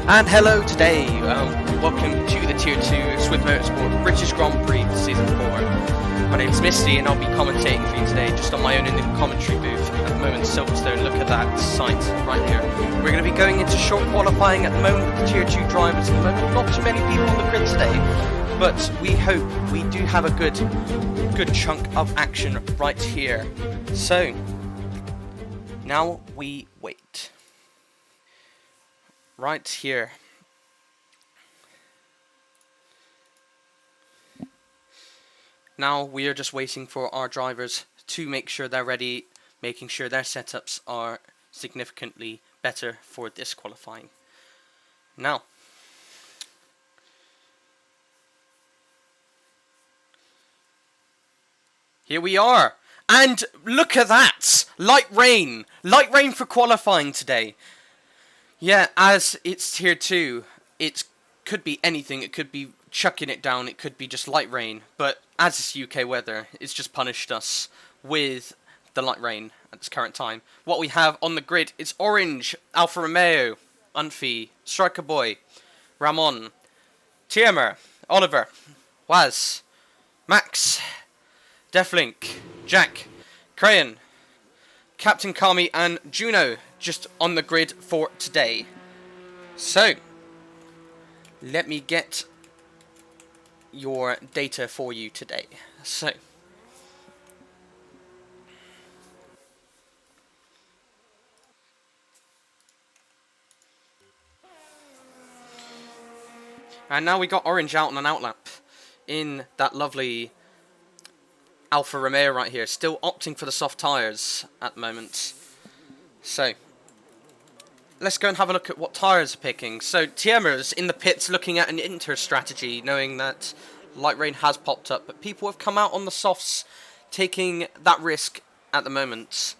And hello today, welcome to the Tier 2 Swift Motorsport British Grand Prix Season 4. My name's Misty and I'll be commentating for you today just on my own in the commentary booth at the moment. Silverstone, look at that site right here. We're going to be going into short qualifying at the moment with the Tier 2 drivers at the moment. Not too many people on the grid today, but we hope we do have a good chunk of action right here. So, now we wait. Right here. Now we are just waiting for our drivers to make sure they're ready, making sure their setups are significantly better for this qualifying. Now, here we are. And look at that! Light rain for qualifying today. Yeah, as it's Tier 2, it could be anything. It could be chucking it down, it could be just light rain. But as it's UK weather, it's just punished us with the light rain at this current time. What we have on the grid is orange, Alfa Romeo, Unfi, Striker Boy, Ramon, Tiemer, Oliver, Waz, Max, Deflink, Jack, Crayon, Captain Kami and Juno just on the grid for today. So, let me get your data for you today. So, and now we got orange out on an outlap in that lovely Alfa Romeo right here, still opting for the soft tyres at the moment. So, let's go and have a look at what tyres are picking. So, Tiemer's in the pits looking at an inter strategy, knowing that light rain has popped up, but people have come out on the softs, taking that risk at the moment.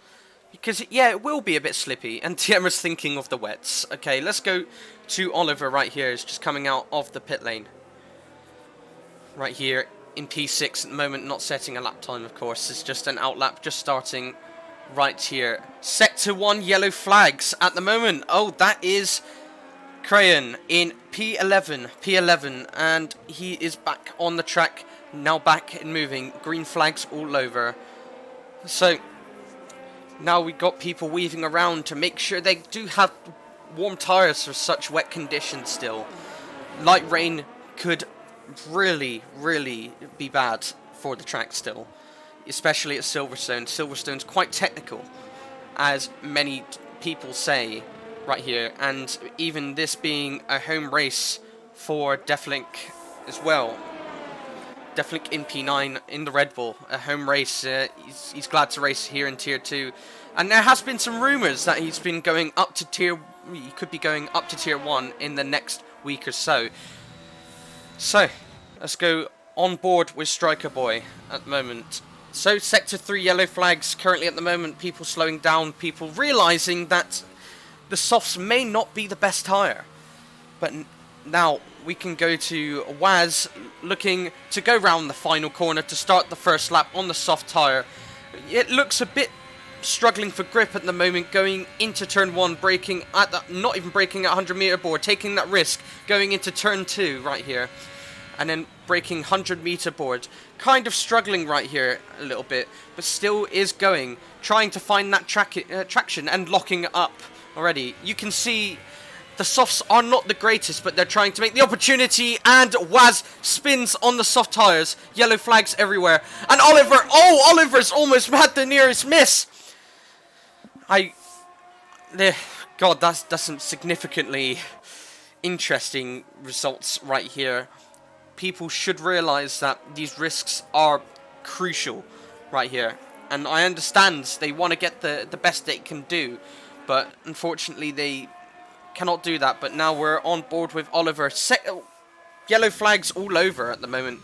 Because, yeah, it will be a bit slippy, and Tiemer's thinking of the wets. Okay, let's go to Oliver right here, is just coming out of the pit lane. Right here. In P6 at the moment, not setting a lap time, of course. It's just an outlap, just starting right here. Sector 1 yellow flags at the moment. Oh, that is Crayon in P11, and he is back on the track, now back and moving. Green flags all over. So, now we've got people weaving around to make sure they do have warm tyres for such wet conditions still. Light rain could really be bad for the track still, especially at Silverstone. Silverstone's quite technical, as many people say right here, and even this being a home race for Deflink as well. Deflink in P9 in the Red Bull, a home race. He's glad to race here in Tier 2, and there has been some rumours that he's been going up to he could be going up to Tier 1 in the next week or so. So, let's go on board with Striker Boy at the moment. So, Sector 3 yellow flags currently at the moment, people slowing down, people realising that the softs may not be the best tyre. But now we can go to Waz, looking to go round the final corner to start the first lap on the soft tyre. It looks a bit struggling for grip at the moment, going into turn 1, braking at the, not even braking at 100 meter board, taking that risk, going into turn 2 right here, and then braking 100 meter board, kind of struggling right here a little bit, but still is going, trying to find that traction and locking it up already. You can see the softs are not the greatest, but they're trying to make the opportunity, and Waz spins on the soft tyres, yellow flags everywhere, and Oliver's almost had the nearest miss. God, that's some significantly interesting results right here. People should realise that these risks are crucial right here. And I understand they want to get the best they can do, but unfortunately they cannot do that. But now we're on board with Oliver. Yellow flags all over at the moment.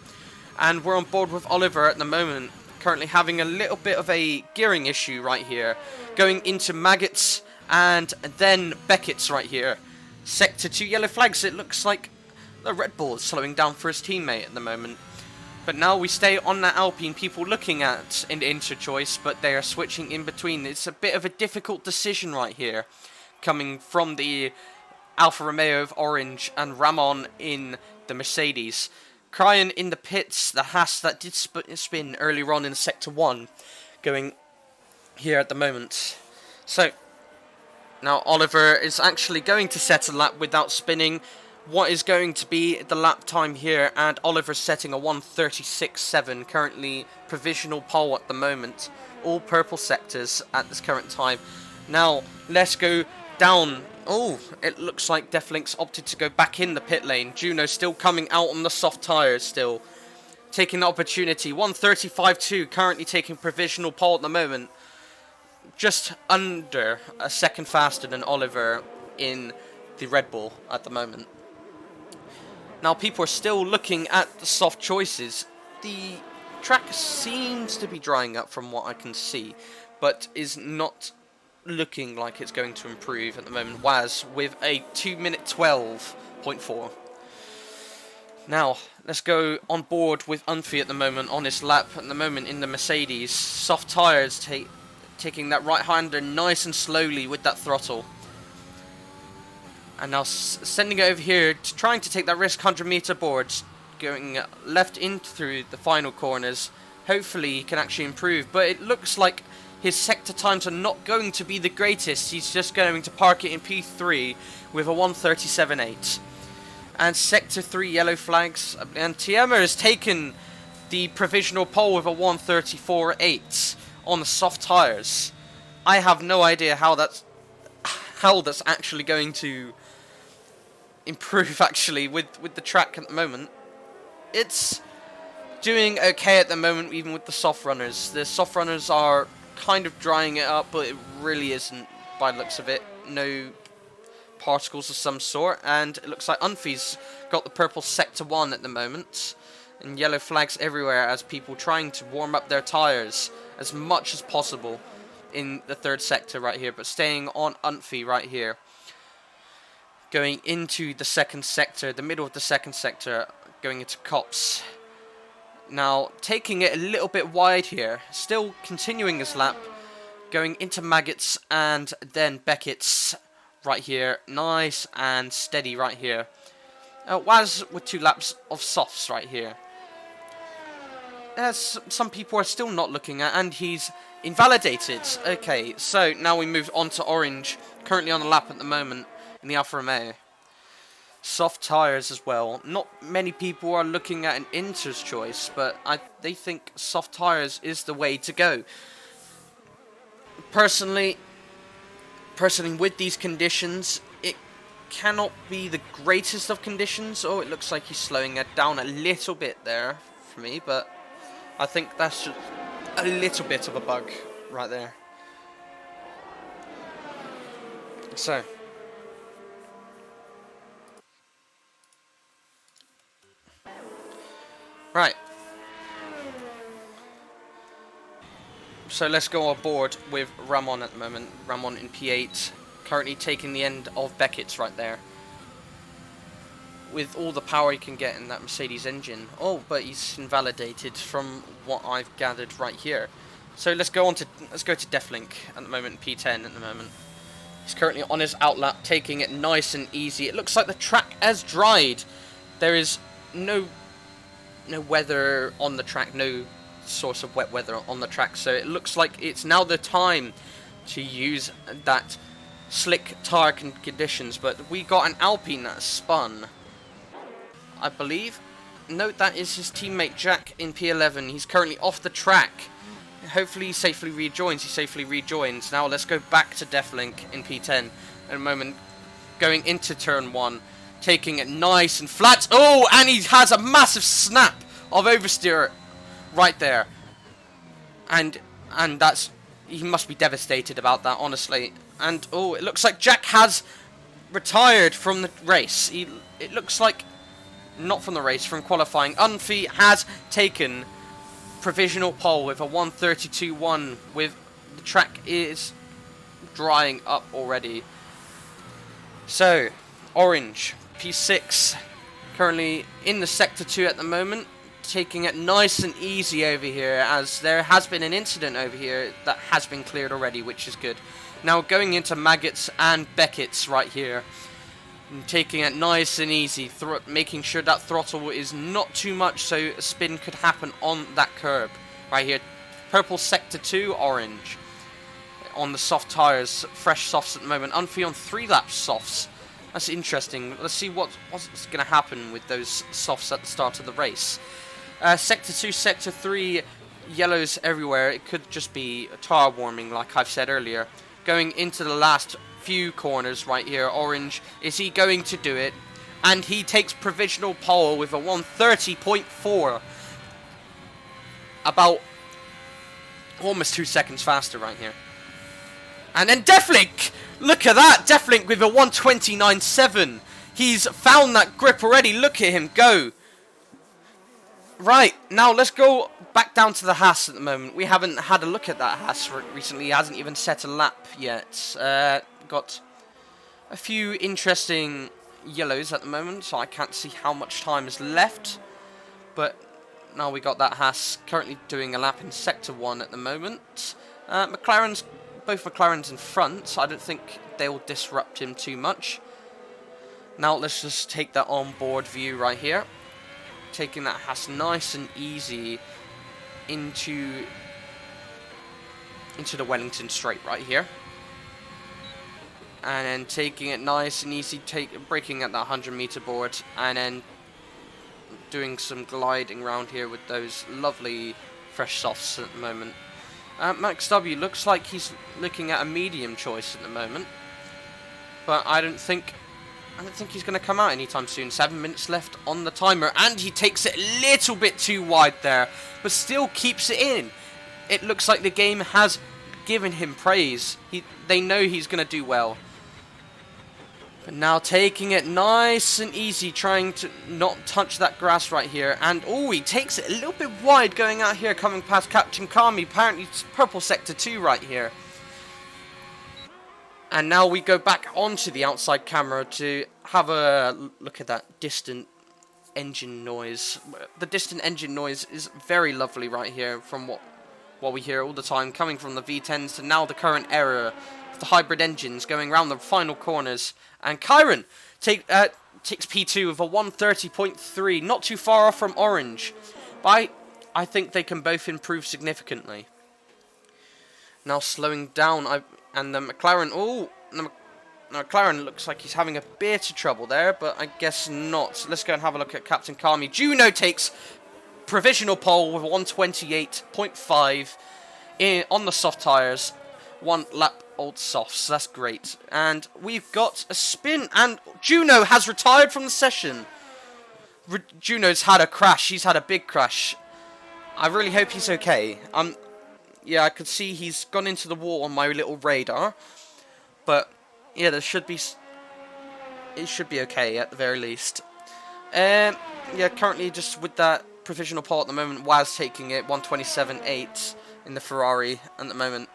And we're on board with Oliver at the moment, currently having a little bit of a gearing issue right here. Going into Maggots and then Beckett's right here. Sector 2 yellow flags. It looks like the Red Bull is slowing down for his teammate at the moment. But now we stay on that Alpine, people looking at an inter-choice, but they are switching in between. It's a bit of a difficult decision right here, coming from the Alfa Romeo of Orange and Ramon in the Mercedes. Cryan in the pits, the Haas that did spin earlier on in Sector 1, going here at the moment. So, now Oliver is actually going to set a lap without spinning. What is going to be the lap time here, and Oliver's setting a 1:36.7, currently provisional pole at the moment. All purple sectors at this current time. Now, let's go down. Oh, it looks like Deflink's opted to go back in the pit lane. Juno still coming out on the soft tyres still. Taking the opportunity. 1:35.2, currently taking provisional pole at the moment. Just under a second faster than Oliver in the Red Bull at the moment. Now, people are still looking at the soft choices. The track seems to be drying up from what I can see, but is not looking like it's going to improve at the moment. Waz with a 2:12.4. Now, let's go on board with Unfi at the moment on this lap at the moment in the Mercedes. Soft tyres taking that right hander nice and slowly with that throttle. And now sending it over here, trying to take that risk 100-meter board, going left in through the final corners. Hopefully he can actually improve, but it looks like his sector times are not going to be the greatest. He's just going to park it in P3 with a 1:37.8. And Sector 3 yellow flags, and Tiema has taken the provisional pole with a 1:34.8 on the soft tyres. I have no idea how that's actually going to improve actually with the track at the moment. It's doing okay at the moment, even with the soft runners. The soft runners are kind of drying it up, but it really isn't by the looks of it. No particles of some sort, and it looks like Unfi's got the purple Sector 1 at the moment, and yellow flags everywhere as people trying to warm up their tyres as much as possible in the third sector right here, but staying on Unfi right here. Going into the second sector, the middle of the second sector, going into Cops. Now, taking it a little bit wide here, still continuing his lap, going into Maggots and then Beckett's right here. Nice and steady right here. Waz with 2 laps of softs right here. As some people are still not looking at, and he's invalidated. Okay, so now we move on to Orange, currently on the lap at the moment in the Alfa Romeo. Soft tyres as well. Not many people are looking at an Inter's choice, but they think soft tyres is the way to go. Personally, with these conditions, it cannot be the greatest of conditions. Oh, it looks like he's slowing it down a little bit there for me, but I think that's just a little bit of a bug right there. So, right. So let's go on board with Ramon at the moment. Ramon in P8, currently taking the end of Beckett's right there. With all the power he can get in that Mercedes engine. Oh, but he's invalidated from what I've gathered right here. So let's go to Deflink at the moment, P10 at the moment. He's currently on his outlap, taking it nice and easy. It looks like the track has dried. There is no weather on the track, no source of wet weather on the track, so it looks like it's now the time to use that slick tire conditions. But we got an Alpine that spun, I believe. Note that is his teammate Jack in P11. He's currently off the track. Hopefully he safely rejoins. Now let's go back to Deflink in P10 in a moment, going into turn 1, taking it nice and flat. Oh, and he has a massive snap of oversteer right there. And that's, he must be devastated about that, honestly. And oh, it looks like Jack has retired from the race. It looks like not from the race, from qualifying. Unfi has taken provisional pole with a 1:32.1, with the track is drying up already. So, Orange, P6, currently in the Sector 2 at the moment, taking it nice and easy over here, as there has been an incident over here that has been cleared already, which is good. Now going into Maggots and Beckett's right here. And taking it nice and easy, making sure that throttle is not too much so a spin could happen on that curb. Right here, purple sector 2, orange. On the soft tyres, fresh softs at the moment. Unfree on 3-lap softs. That's interesting. Let's see what's going to happen with those softs at the start of the race. Sector 2, Sector 3, yellows everywhere. It could just be tyre warming, like I've said earlier. Going into the last few corners right here, orange. Is he going to do it? And he takes provisional pole with a 1:30.4. About almost 2 seconds faster right here. And then Deflink! Look at that! Deflink with a 1:29.7. He's found that grip already. Look at him go. Right, now let's go back down to the Haas at the moment. We haven't had a look at that Haas recently. He hasn't even set a lap yet. Got a few interesting yellows at the moment, so I can't see how much time is left. But now we got that Haas currently doing a lap in Sector 1 at the moment. Both McLarens in front, so I don't think they'll disrupt him too much. Now let's just take that on-board view right here. Taking that Haas nice and easy into the Wellington straight right here. And then taking it nice and easy, braking at that 100-meter board, and then doing some gliding around here with those lovely fresh softs at the moment. Max W looks like he's looking at a medium choice at the moment, but I don't think he's going to come out anytime soon. 7 minutes left on the timer, and he takes it a little bit too wide there, but still keeps it in. It looks like the game has given him praise. They know he's going to do well. But now taking it nice and easy, trying to not touch that grass right here. And, oh, he takes it a little bit wide going out here, coming past Captain Kami. Apparently it's purple sector 2 right here. And now we go back onto the outside camera to have a look at that distant engine noise. The distant engine noise is very lovely right here from what we hear all the time, coming from the V10s to now the current era of the hybrid engines going around the final corners. And Kyron takes P2 with a 1:30.3, not too far off from orange. But I think they can both improve significantly. Now slowing down, and the McLaren, the McLaren looks like he's having a bit of trouble there, but I guess not. So let's go and have a look at Captain Kami. Juno takes provisional pole with 1:28.5 on the soft tyres. 1 lap old softs, that's great. And we've got a spin, and Juno has retired from the session. Juno's had a crash. He's had a big crash. I really hope he's okay. Yeah, I could see he's gone into the wall on my little radar. But, yeah, it should be okay at the very least. Yeah, currently just with that provisional pole at the moment, Waz taking it, 1:27.8 in the Ferrari at the moment.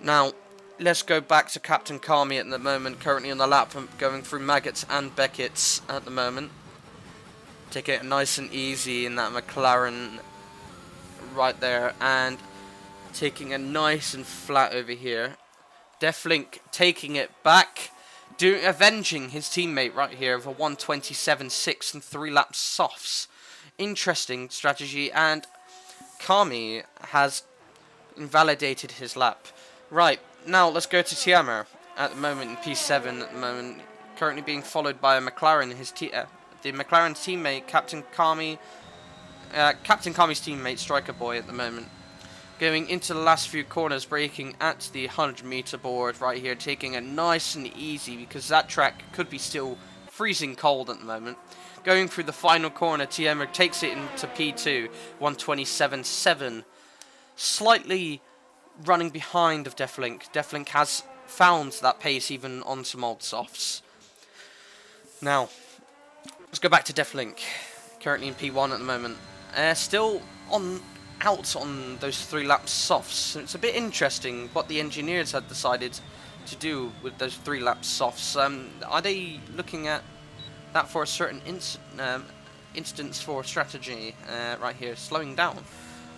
Now, let's go back to Captain Kami at the moment, currently on the lap, going through Maggots and Beckett's at the moment. Taking it nice and easy in that McLaren right there, and taking it nice and flat over here. Deflink taking it back, avenging his teammate right here with a 1:27.6 and 3 lap softs. Interesting strategy, and Kami has invalidated his lap. Right, now let's go to Tiamer at the moment in P7 at the moment, currently being followed by a McLaren, the McLaren teammate, Captain Kami's teammate, Striker Boy at the moment. Going into the last few corners, braking at the 100-meter board right here, taking it nice and easy because that track could be still freezing cold at the moment. Going through the final corner, Tiamer takes it into P2, 1:27.7. Slightly running behind of Deflink. Deflink has found that pace even on some old softs. Now, let's go back to Deflink, currently in P1 at the moment. Still out on those 3 lap softs. So it's a bit interesting what the engineers had decided to do with those 3 lap softs. Are they looking at that for a certain instance for strategy right here, slowing down?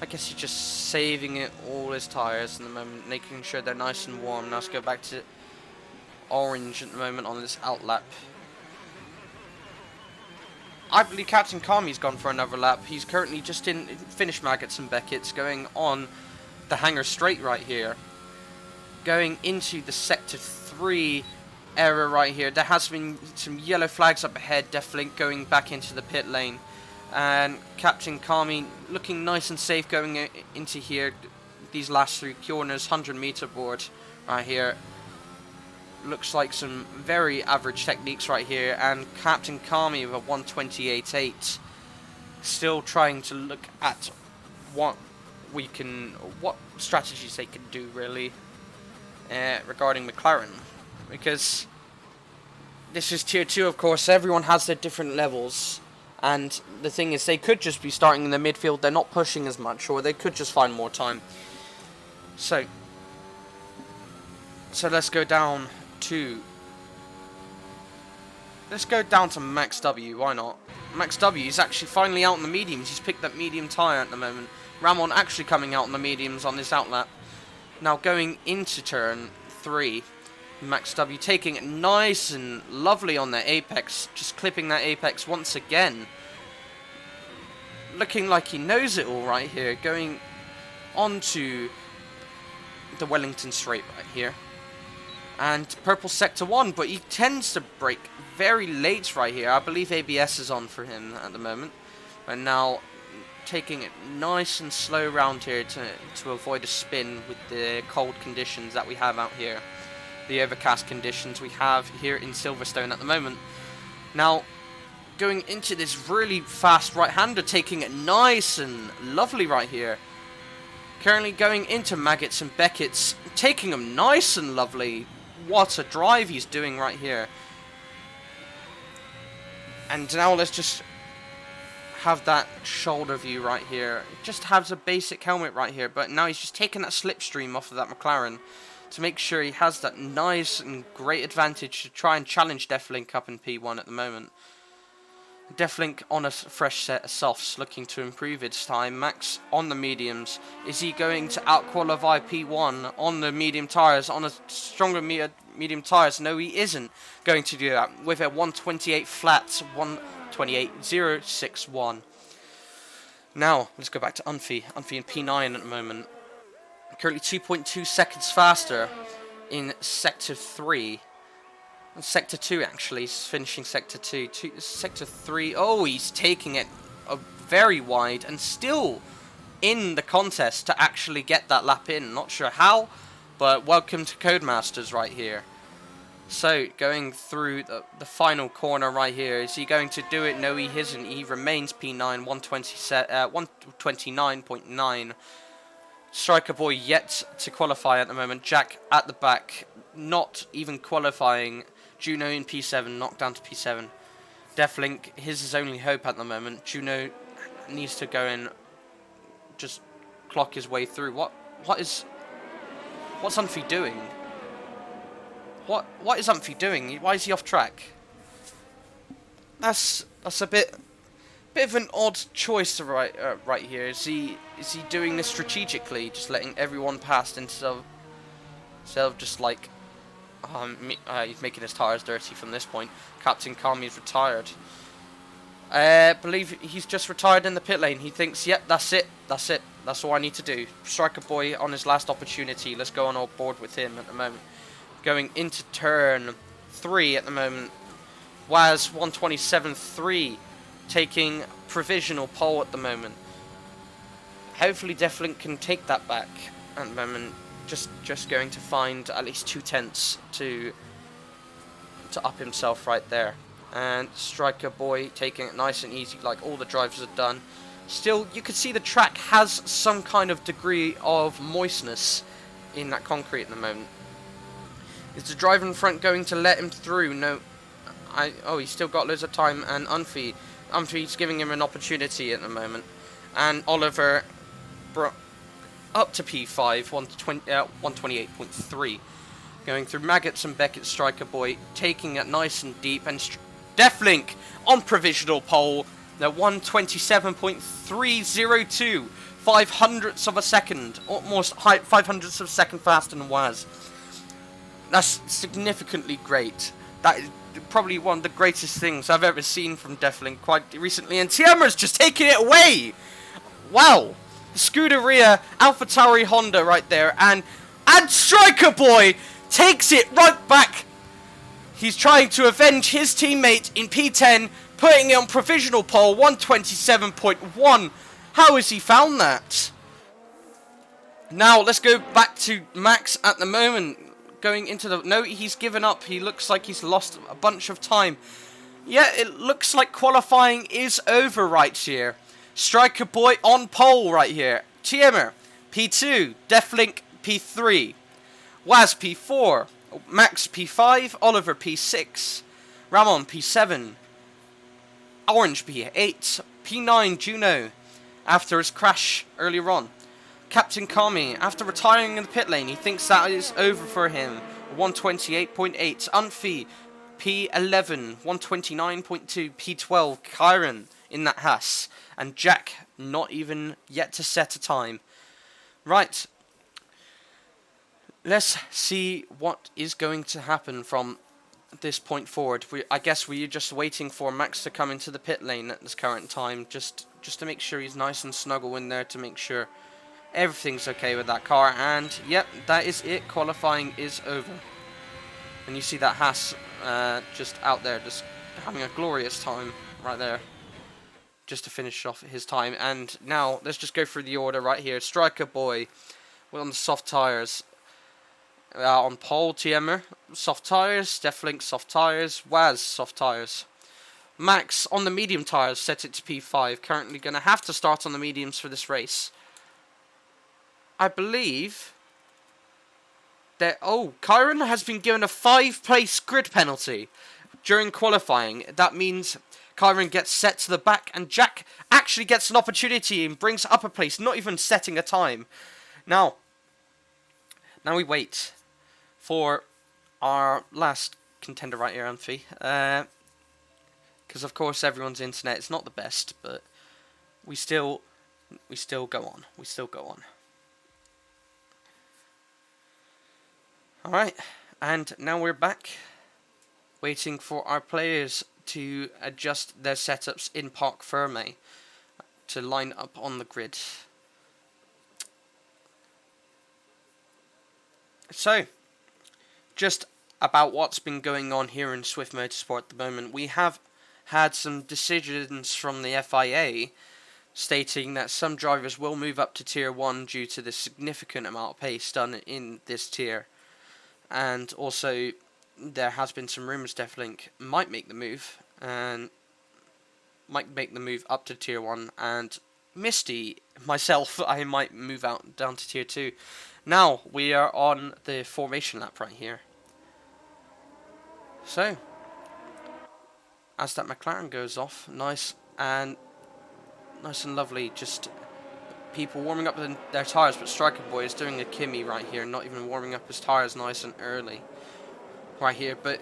I guess he's just saving all his tyres in the moment, making sure they're nice and warm. Now let's go back to orange at the moment on this outlap. I believe Captain Kami's gone for another lap. He's currently just in finish Maggots and Beckett's, going on the hangar straight right here. Going into the Sector 3 area right here. There has been some yellow flags up ahead. Definitely going back into the pit lane. And Captain Kami looking nice and safe going into here. These last 3 corners, 100-meter board right here. Looks like some very average techniques right here. And Captain Kami with a 128.8. Still trying to look at what strategies they can do really regarding McLaren. Because this is tier 2, of course. Everyone has their different levels. And the thing is, they could just be starting in the midfield. They're not pushing as much. Or they could just find more time. So let's go down to... Let's go down to Max W. Why not? Max W is actually finally out in the mediums. He's picked up medium tyre at the moment. Ramon actually coming out in the mediums on this outlap. Now going into turn 3. Max W taking it nice and lovely on their apex. Just clipping that apex once again. Looking like he knows it all right here. Going onto the Wellington straight right here. And purple sector 1, but he tends to brake very late right here. I believe ABS is on for him at the moment. And now taking it nice and slow around here to avoid a spin with the cold conditions that we have out here. The overcast conditions we have here in Silverstone at the moment. Now, going into this really fast right-hander, taking it nice and lovely right here. Currently going into Maggots and Beckett's, taking them nice and lovely. What a drive he's doing right here. And now let's just have that shoulder view right here. Just has a basic helmet right here, but now he's just taking that slipstream off of that McLaren to make sure he has that nice and great advantage to try and challenge Deathlink up in P1 at the moment. Deathlink on a fresh set of softs, looking to improve its time. Max on the mediums. Is he going to out-qualify P1 on the medium tyres, on a stronger medium tyres? No, he isn't going to do that with a 128 flat, 128.061. Now, let's go back to Unfi. Unfi in P9 at the moment. Currently 2.2 seconds faster in Sector 3. Sector 2 actually, he's finishing Sector 2. Sector 3, oh, he's taking it very wide and still in the contest to actually get that lap in. Not sure how, but welcome to Codemasters right here. So, going through the final corner right here, is he going to do it? No, he isn't. He remains P9, 129.9. Striker Boy yet to qualify at the moment. Jack at the back, not even qualifying. Juno in P7, knocked down to P7. Deathlink, his only hope at the moment. Juno needs to go in, just clock his way through. What's Unfi doing? What is Unfi doing? Why is he off track? That's a bit of an odd choice to right here. Is he doing this strategically, just letting everyone pass instead of just like he's making his tyres dirty from this point. Captain Kami's retired. I believe he's just retired in the pit lane. He thinks, yep, that's it. That's all I need to do. Striker Boy on his last opportunity. Let's go on board with him at the moment. Going into turn 3 at the moment. Waz 127.3 taking provisional pole at the moment. Hopefully Deathlink can take that back at the moment. Just going to find at least 2/10 to up himself right there. And Striker Boy taking it nice and easy like all the drivers have done. Still, you can see the track has some kind of degree of moistness in that concrete at the moment. Is the driver in front going to let him through? No. He's still got loads of time. And Unfi's giving him an opportunity at the moment. And Oliver up to P5, 128.3. Going through Maggots and Beckett, Striker Boy, taking it nice and deep. And Deathlink on provisional pole. The 127.302. 500ths of a second. Almost 500ths of a second faster than Waz. That's significantly great. That is probably one of the greatest things I've ever seen from Deflin quite recently. And Tiamer's just taking it away! Wow! Scuderia, AlphaTauri Honda right there. And Striker Boy takes it right back. He's trying to avenge his teammate in P10, putting it on provisional pole, 127.1. How has he found that? Now, let's go back to Max at the moment. Going into the... No, he's given up. He looks like he's lost a bunch of time. Yeah, it looks like qualifying is over right here. Striker Boy on pole right here. Tiemer, P2. Deflink, P3. Waz, P4. Max, P5. Oliver, P6. Ramon, P7. Orange, P8. P9, Juno. After his crash earlier on. Captain Kami, after retiring in the pit lane, he thinks that is over for him. 128.8. Unfi, P11. 129.2. P12. Kyron in that Haas. And Jack, not even yet to set a time. Right. Let's see what is going to happen from this point forward. I guess we're just waiting for Max to come into the pit lane at this current time. Just to make sure he's nice and snuggle in there to make sure everything's okay with that car. And, yep, that is it. Qualifying is over. And you see that Haas just out there, just having a glorious time right there. Just to finish off his time. And now, let's just go through the order right here. Striker Boy, we're on the soft tyres. On pole, Tiemer, soft tyres. Deflink, soft tyres. Waz, soft tyres. Max, on the medium tyres, set it to P5. Currently going to have to start on the mediums for this race. I believe that... Oh, Kyron has been given a 5-place grid penalty during qualifying. That means Kyron gets set to the back, and Jack actually gets an opportunity and brings up a place, not even setting a time. Now we wait for our last contender right here, Amphi. Because of course everyone's internet is not the best, but we still go on. We still go on. Alright, and now we're back, waiting for our players to adjust their setups in Parc Ferme to line up on the grid. So, just about what's been going on here in Swift Motorsport at the moment. We have had some decisions from the FIA stating that some drivers will move up to Tier 1 due to the significant amount of pace done in this tier. And also, there has been some rumours Deflink might make the move, and might make the move up to Tier 1, and Misty, myself, I might move out down to Tier 2. Now, we are on the formation lap right here. So, as that McLaren goes off, nice and lovely, just people warming up their tyres, but Striker Boy is doing a Kimmy right here, not even warming up his tyres nice and early right here. But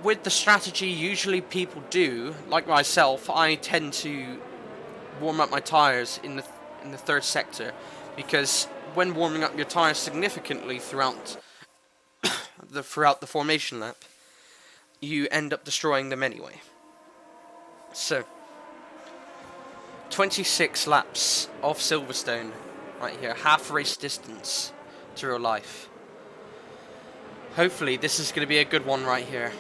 with the strategy usually people do, like myself, I tend to warm up my tyres in the third sector, because when warming up your tyres significantly throughout the formation lap, you end up destroying them anyway. So 26 laps of Silverstone right here, half race distance to real life. Hopefully this is going to be a good one right here.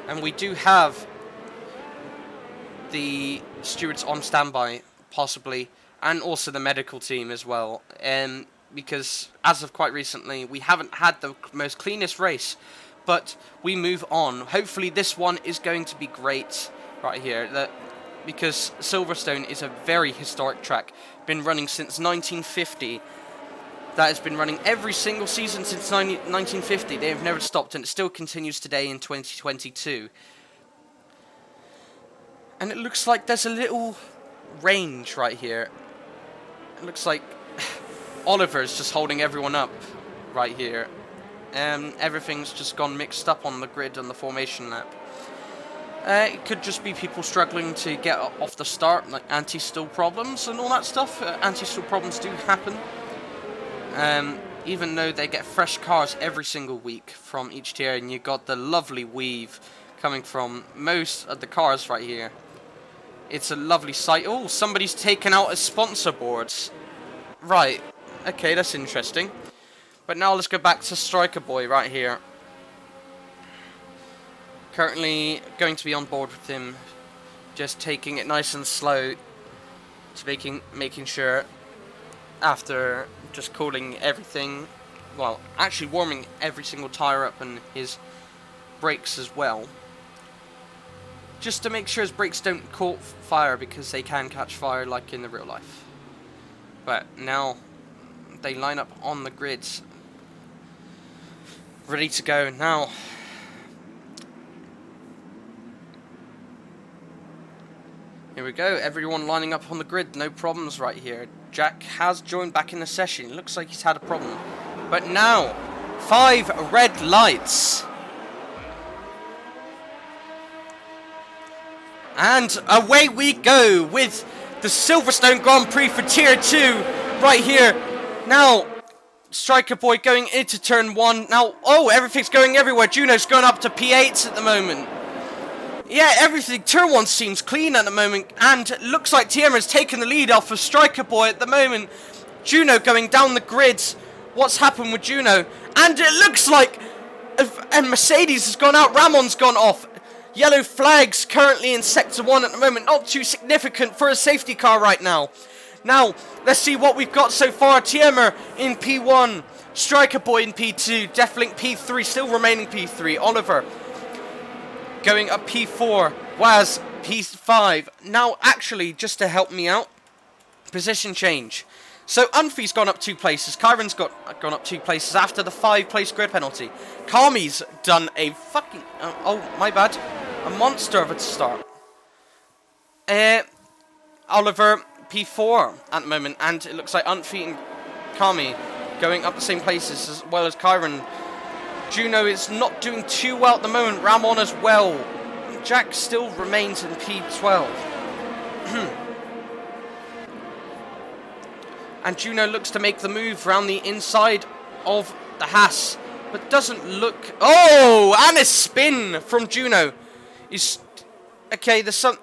And we do have the stewards on standby, possibly, and also the medical team as well. Because as of quite recently, we haven't had the most cleanest race, but we move on. Hopefully this one is going to be great right here. Because Silverstone is a very historic track. Been running since 1950. That has been running every single season since 1950. They have never stopped, and it still continues today in 2022. And it looks like there's a little range right here. It looks like Oliver's just holding everyone up right here. Everything's just gone mixed up on the grid on the formation lap. It could just be people struggling to get off the start, like anti-stall problems and all that stuff. Anti-stall problems do happen. even though they get fresh cars every single week from each tier, and you got the lovely weave coming from most of the cars right here. It's a lovely sight. Oh, somebody's taken out a sponsor boards. Right, okay, that's interesting. But now let's go back to Striker Boy right here. Currently going to be on board with him, just taking it nice and slow, to making sure, after just cooling everything, well, actually warming every single tire up and his brakes as well, just to make sure his brakes don't caught fire, because they can catch fire like in the real life. But now they line up on the grids, ready to go. Now here we go, everyone lining up on the grid, no problems right here. Jack has joined back in the session. Looks like he's had a problem. But now, 5 red lights. And away we go with the Silverstone Grand Prix for Tier 2 right here. Now, Striker Boy going into turn 1. Now, oh, everything's going everywhere. Juno's going up to P8s at the moment. Yeah, everything, turn 1 seems clean at the moment, and it looks like Tierma's taken the lead off of Striker Boy at the moment. Juno going down the grids. What's happened with Juno? And it looks like Mercedes has gone out, Ramon's gone off. Yellow flags currently in Sector 1 at the moment, not too significant for a safety car right now. Now, let's see what we've got so far. Tierma in P1, Striker Boy in P2, Deathlink P3, still remaining P3, Oliver going up P4, Waz P5. Now, actually, just to help me out, position change. So, Unfi's gone up 2 places. Kyron's gone up 2 places after the 5-place grid penalty. Kami's done a fucking... oh, my bad. A monster of a start. Oliver P4 at the moment. And it looks like Unfi and Kami going up the same places as well as Kyron. Juno is not doing too well at the moment. Ramon as well. Jack still remains in P12. And Juno looks to make the move around the inside of the Haas, but doesn't look... oh, and a spin from Juno. Is okay. There's some...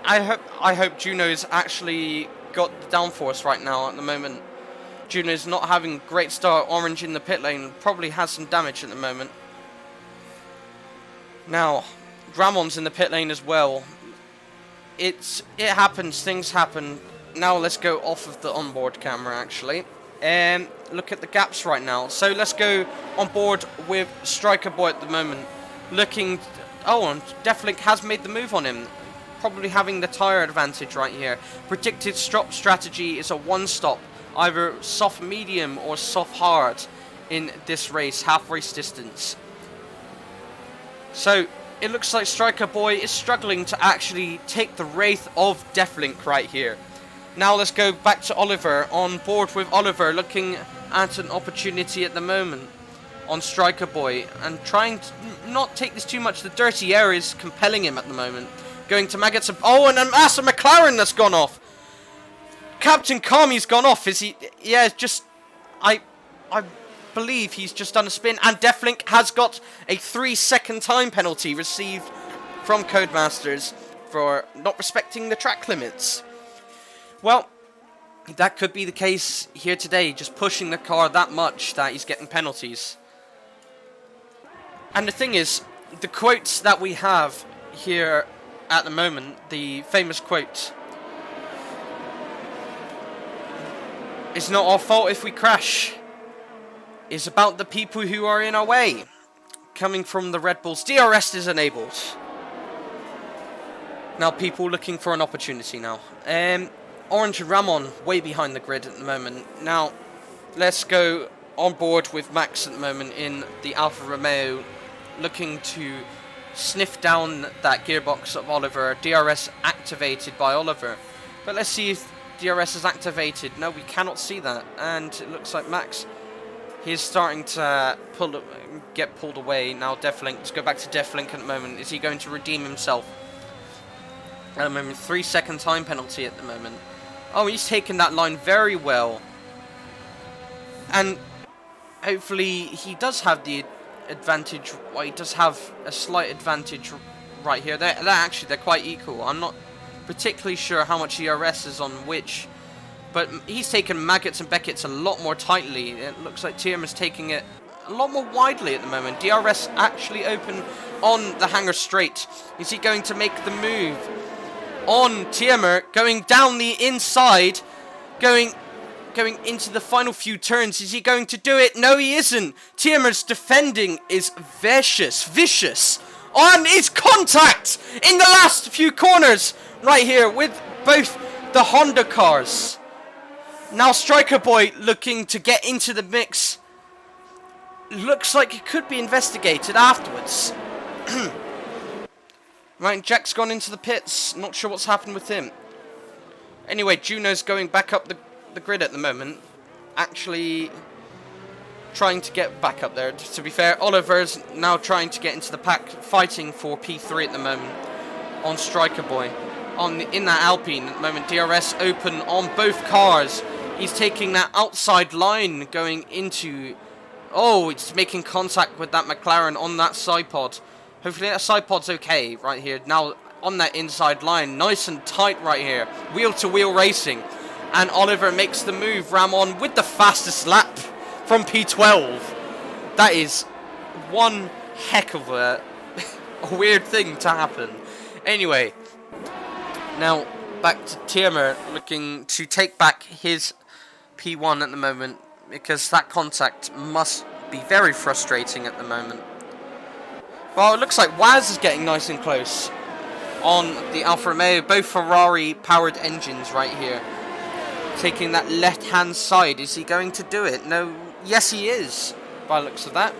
I hope Juno's actually got the downforce right now at the moment. Juno's not having a great start. Orange in the pit lane probably has some damage at the moment. Now, Ramon's in the pit lane as well. It happens. Things happen. Now let's go off of the onboard camera actually and look at the gaps right now. So let's go on board with Striker Boy at the moment. Looking... oh, and Deathlink has made the move on him. Probably having the tyre advantage right here. Predicted stop strategy is a 1-stop. Either soft medium or soft hard in this race, half race distance. So it looks like Striker Boy is struggling to actually take the wraith of Deathlink right here. Now let's go back to Oliver, on board with Oliver, looking at an opportunity at the moment on Striker Boy and trying to not take this too much. The dirty air is compelling him at the moment. Going to Maggots. Oh, and that's a McLaren that's gone off. Captain Kami's gone off, is he? Yeah, just... I believe he's just done a spin. And Deathlink has got a 3-second time penalty received from Codemasters for not respecting the track limits. Well, that could be the case here today. Just pushing the car that much that he's getting penalties. And the thing is, the quotes that we have here at the moment, the famous quote... "It's not our fault if we crash. It's about the people who are in our way." Coming from the Red Bulls. DRS is enabled. Now people looking for an opportunity now. Orange and Ramon way behind the grid at the moment. Now let's go on board with Max at the moment in the Alfa Romeo. Looking to sniff down that gearbox of Oliver. DRS activated by Oliver. But let's see if DRS is activated. No, we cannot see that. And it looks like Max, he's starting to get pulled away. Now Deathlink, let's go back to Deathlink at the moment. Is he going to redeem himself? At the moment, 3-second time penalty at the moment. Oh, he's taken that line very well. And hopefully he does have the advantage. Well, he does have a slight advantage right here. They're quite equal. I'm not particularly sure how much ERS is on which, but he's taken Maggots and Beckett's a lot more tightly. It looks like Tiermer's taking it a lot more widely at the moment. DRS actually open on the hangar straight. Is he going to make the move on Tiermer, going down the inside, going into the final few turns? Is he going to do it? No, he isn't. Tiermer's defending is vicious on his contact in the last few corners right here with both the Honda cars. Now Striker Boy looking to get into the mix. Looks like it could be investigated afterwards. Right, Jack's gone into the pits. Not sure what's happened with him. Anyway, Juno's going back up the grid at the moment. Actually trying to get back up there. To be fair, Oliver's now trying to get into the pack, fighting for P3 at the moment on Striker Boy. In that Alpine at the moment, DRS open on both cars. He's taking that outside line going into... Oh, it's making contact with that McLaren on that side pod. Hopefully that side pod's okay right here. Now on that inside line, nice and tight right here. Wheel to wheel racing. And Oliver makes the move, ram on with the fastest lap from P12. That is one heck of a weird thing to happen. Anyway, now back to Tiermer looking to take back his P1 at the moment, because that contact must be very frustrating at the moment. Well, it looks like Waz is getting nice and close on the Alfa Romeo, both Ferrari powered engines right here. Taking that left hand side. Is he going to do it? No. Yes, he is, by the looks of that.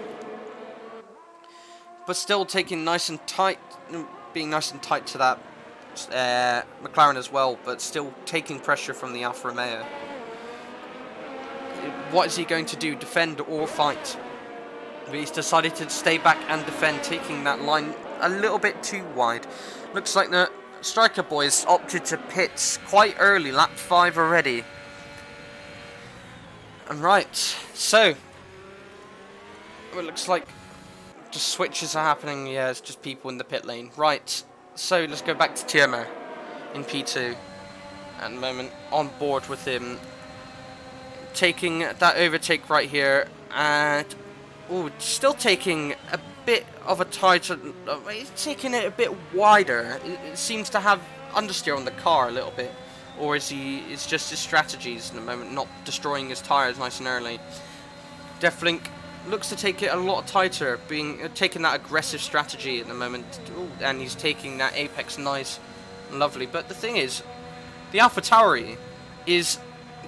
But still taking nice and tight, being nice and tight to that McLaren as well, but still taking pressure from the Alfa Romeo. What is he going to do? Defend or fight? But he's decided to stay back and defend, taking that line a little bit too wide. Looks like the Striker Boys opted to pit quite early, lap 5 already. And right, so it looks like just switches are happening. Yeah, it's just people in the pit lane. Right, so let's go back to Tiermer in P2 at the moment, on board with him, taking that overtake right here, and still taking a bit of a tighter, taking it a bit wider. It seems to have understeer on the car a little bit, or is it's just his strategies in the moment, not destroying his tires nice and early. Deflink looks to take it a lot tighter, taking that aggressive strategy at the moment. Ooh, and he's taking that apex nice and lovely. But the thing is, the AlphaTauri is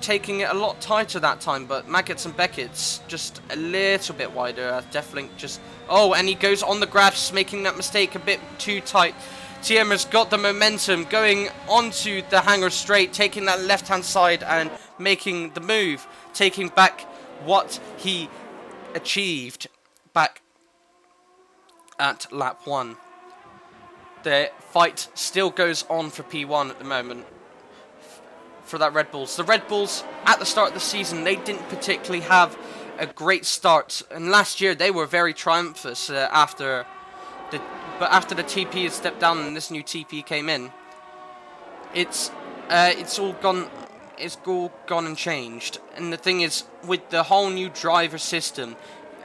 taking it a lot tighter that time, but Maggots and Beckett's just a little bit wider. Deflink just... Oh, and he goes on the grass, making that mistake a bit too tight. Tiermer's got the momentum, going onto the hangar straight, taking that left-hand side and making the move, taking back what he achieved back at lap 1. The fight still goes on for P1 at the moment for that Red Bulls. The Red Bulls, at the start of the season, they didn't particularly have a great start, and last year they were very triumphant after the TP had stepped down and this new TP came in. It's all gone and changed. And the thing is, with the whole new driver system,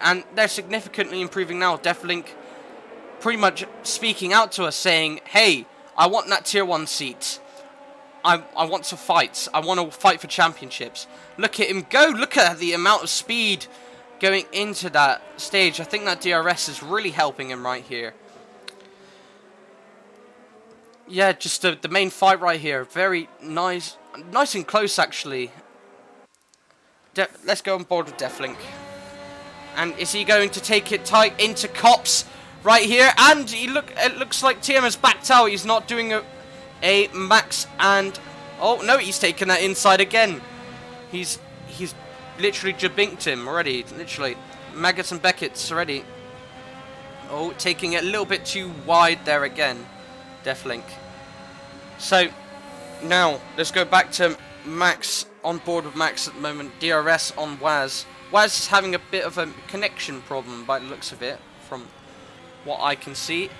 and they're significantly improving now. Deflink pretty much speaking out to us saying, hey, I want that tier 1 seat. I want to fight. I want to fight for championships. Look at him go. Look at the amount of speed going into that stage. I think that DRS is really helping him right here. Yeah, just the main fight right here. Very nice. Nice and close, actually. Let's go on board with Deflink. And is he going to take it tight into Cops right here? And it looks like Tiermer's backed out. He's not doing a max, and oh no, he's taken that inside again. He's literally jabinked him already. Literally, Maggots and Beckett's already. Oh, taking it a little bit too wide there again, Deflink. So now let's go back to Max, on board with Max at the moment. DRS on Waz, Waz is having a bit of a connection problem by the looks of it, from what I can see.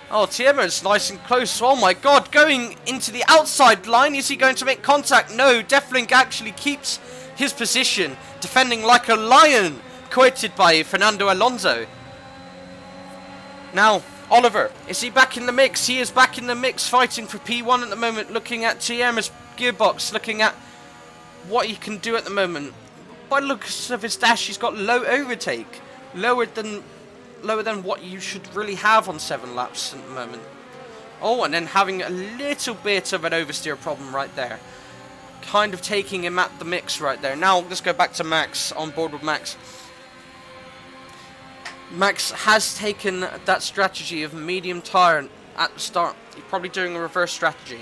Oh, Tiemer's nice and close. Oh my god, going into the outside line. Is he going to make contact? No, Deflink actually keeps his position, defending like a lion, quoted by Fernando Alonso. Now, Oliver, is he back in the mix? He is back in the mix, fighting for P1 at the moment, looking at Tiemer's gearbox, looking at what he can do at the moment. By the looks of his dash, he's got low overtake, lower than what you should really have on 7 laps at the moment. Oh, and then having a little bit of an oversteer problem right there. Kind of taking him at the mix right there. Now, let's go back to Max, on board with Max. Max has taken that strategy of medium tyre at the start. He's probably doing a reverse strategy.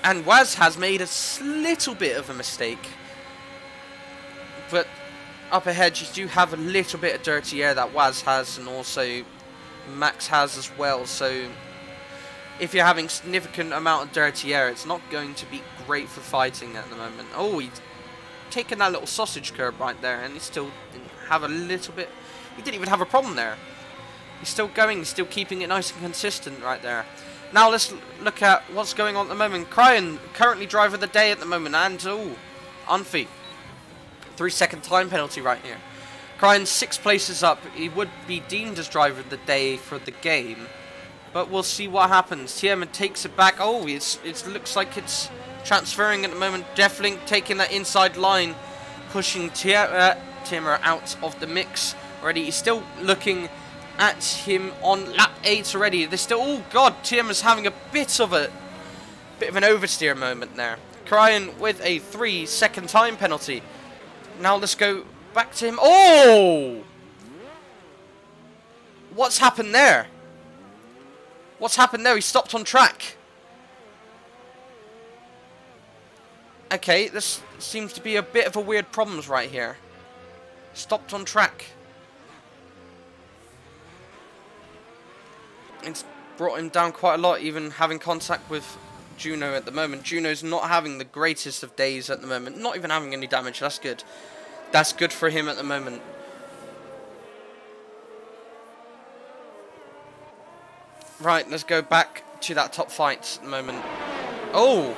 And Waz has made a little bit of a mistake. But up ahead, you do have a little bit of dirty air that Waz has, and also Max has as well. So if you're having significant amount of dirty air, it's not going to be great for fighting at the moment. Oh, he's taken that little sausage curb right there, and he still didn't have a little bit. He didn't even have a problem there. He's still going, he's still keeping it nice and consistent right there. Now let's look at what's going on at the moment. Cryan, currently driver of the day at the moment, and Unfi. 3-second time penalty right here. Cryan's 6 places up. He would be deemed as driver of the day for the game, but we'll see what happens. Tiemer takes it back. Oh, it looks like it's transferring at the moment. Deflink taking that inside line, pushing Tiemer out of the mix already. He's still looking at him on lap 8 already. They're still, oh god, Tiemer's having a bit of an oversteer moment there. Cryan with a 3-second time penalty. Now let's go back to him. Oh! What's happened there? What's happened there? He stopped on track. Okay, this seems to be a bit of a weird problems right here. Stopped on track. It's brought him down quite a lot, even having contact with Juno at the moment. Juno's not having the greatest of days at the moment. Not even having any damage. That's good. That's good for him at the moment. Right, let's go back to that top fight at the moment. Oh!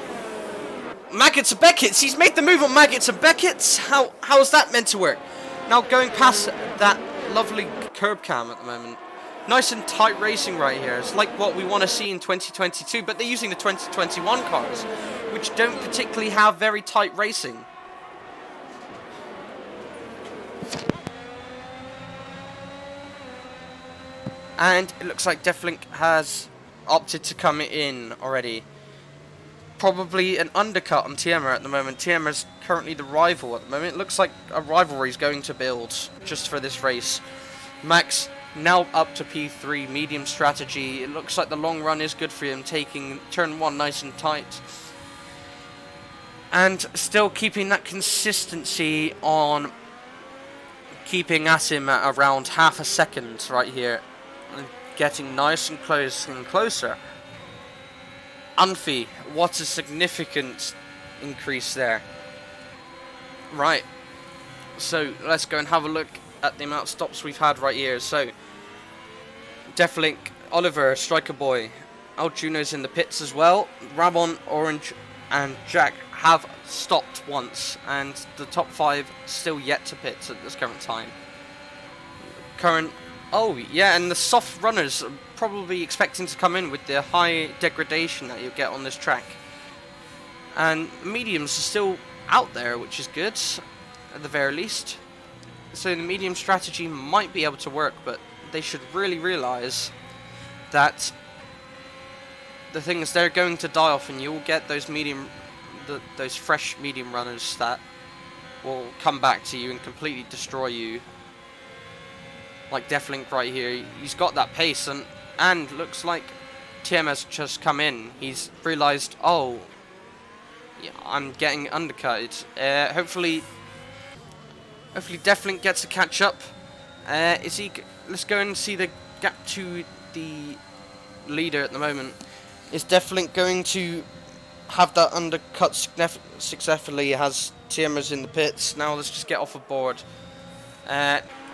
Maggots and Beckett's! He's made the move on Maggots and Beckett's! How is that meant to work? Now going past that lovely curb cam at the moment. Nice and tight racing right here. It's like what we want to see in 2022, but they're using the 2021 cars, which don't particularly have very tight racing. And it looks like Deflink has opted to come in already. Probably an undercut on Tiemer at the moment. Tiemer's currently the rival at the moment. It looks like a rivalry is going to build just for this race. Max now up to P3, medium strategy. It looks like the long run is good for him, taking turn 1 nice and tight. And still keeping that consistency on keeping at him at around half a second right here. And getting nice and close and closer. Unfi, what a significant increase there. Right, so let's go and have a look at the amount of stops we've had right here. So Deflink, Oliver, Striker Boy, Juno's in the pits as well. Ramon, Orange and Jack have stopped once, and the top 5 still yet to pit at this current time. Oh yeah, and the soft runners are probably expecting to come in with the high degradation that you get on this track. And mediums are still out there, which is good, at the very least. So the medium strategy might be able to work, but they should really realise that the thing is they're going to die off, and you'll get those those fresh medium runners that will come back to you and completely destroy you. Like Deflink right here, he's got that pace, and looks like Tiemer's just come in. He's realised, oh, yeah, I'm getting undercutted. Hopefully Deflink gets to catch up. Let's go and see the gap to the leader at the moment. Is Deflink going to have that undercut successfully as Tiamer's in the pits. Now let's just get off the board.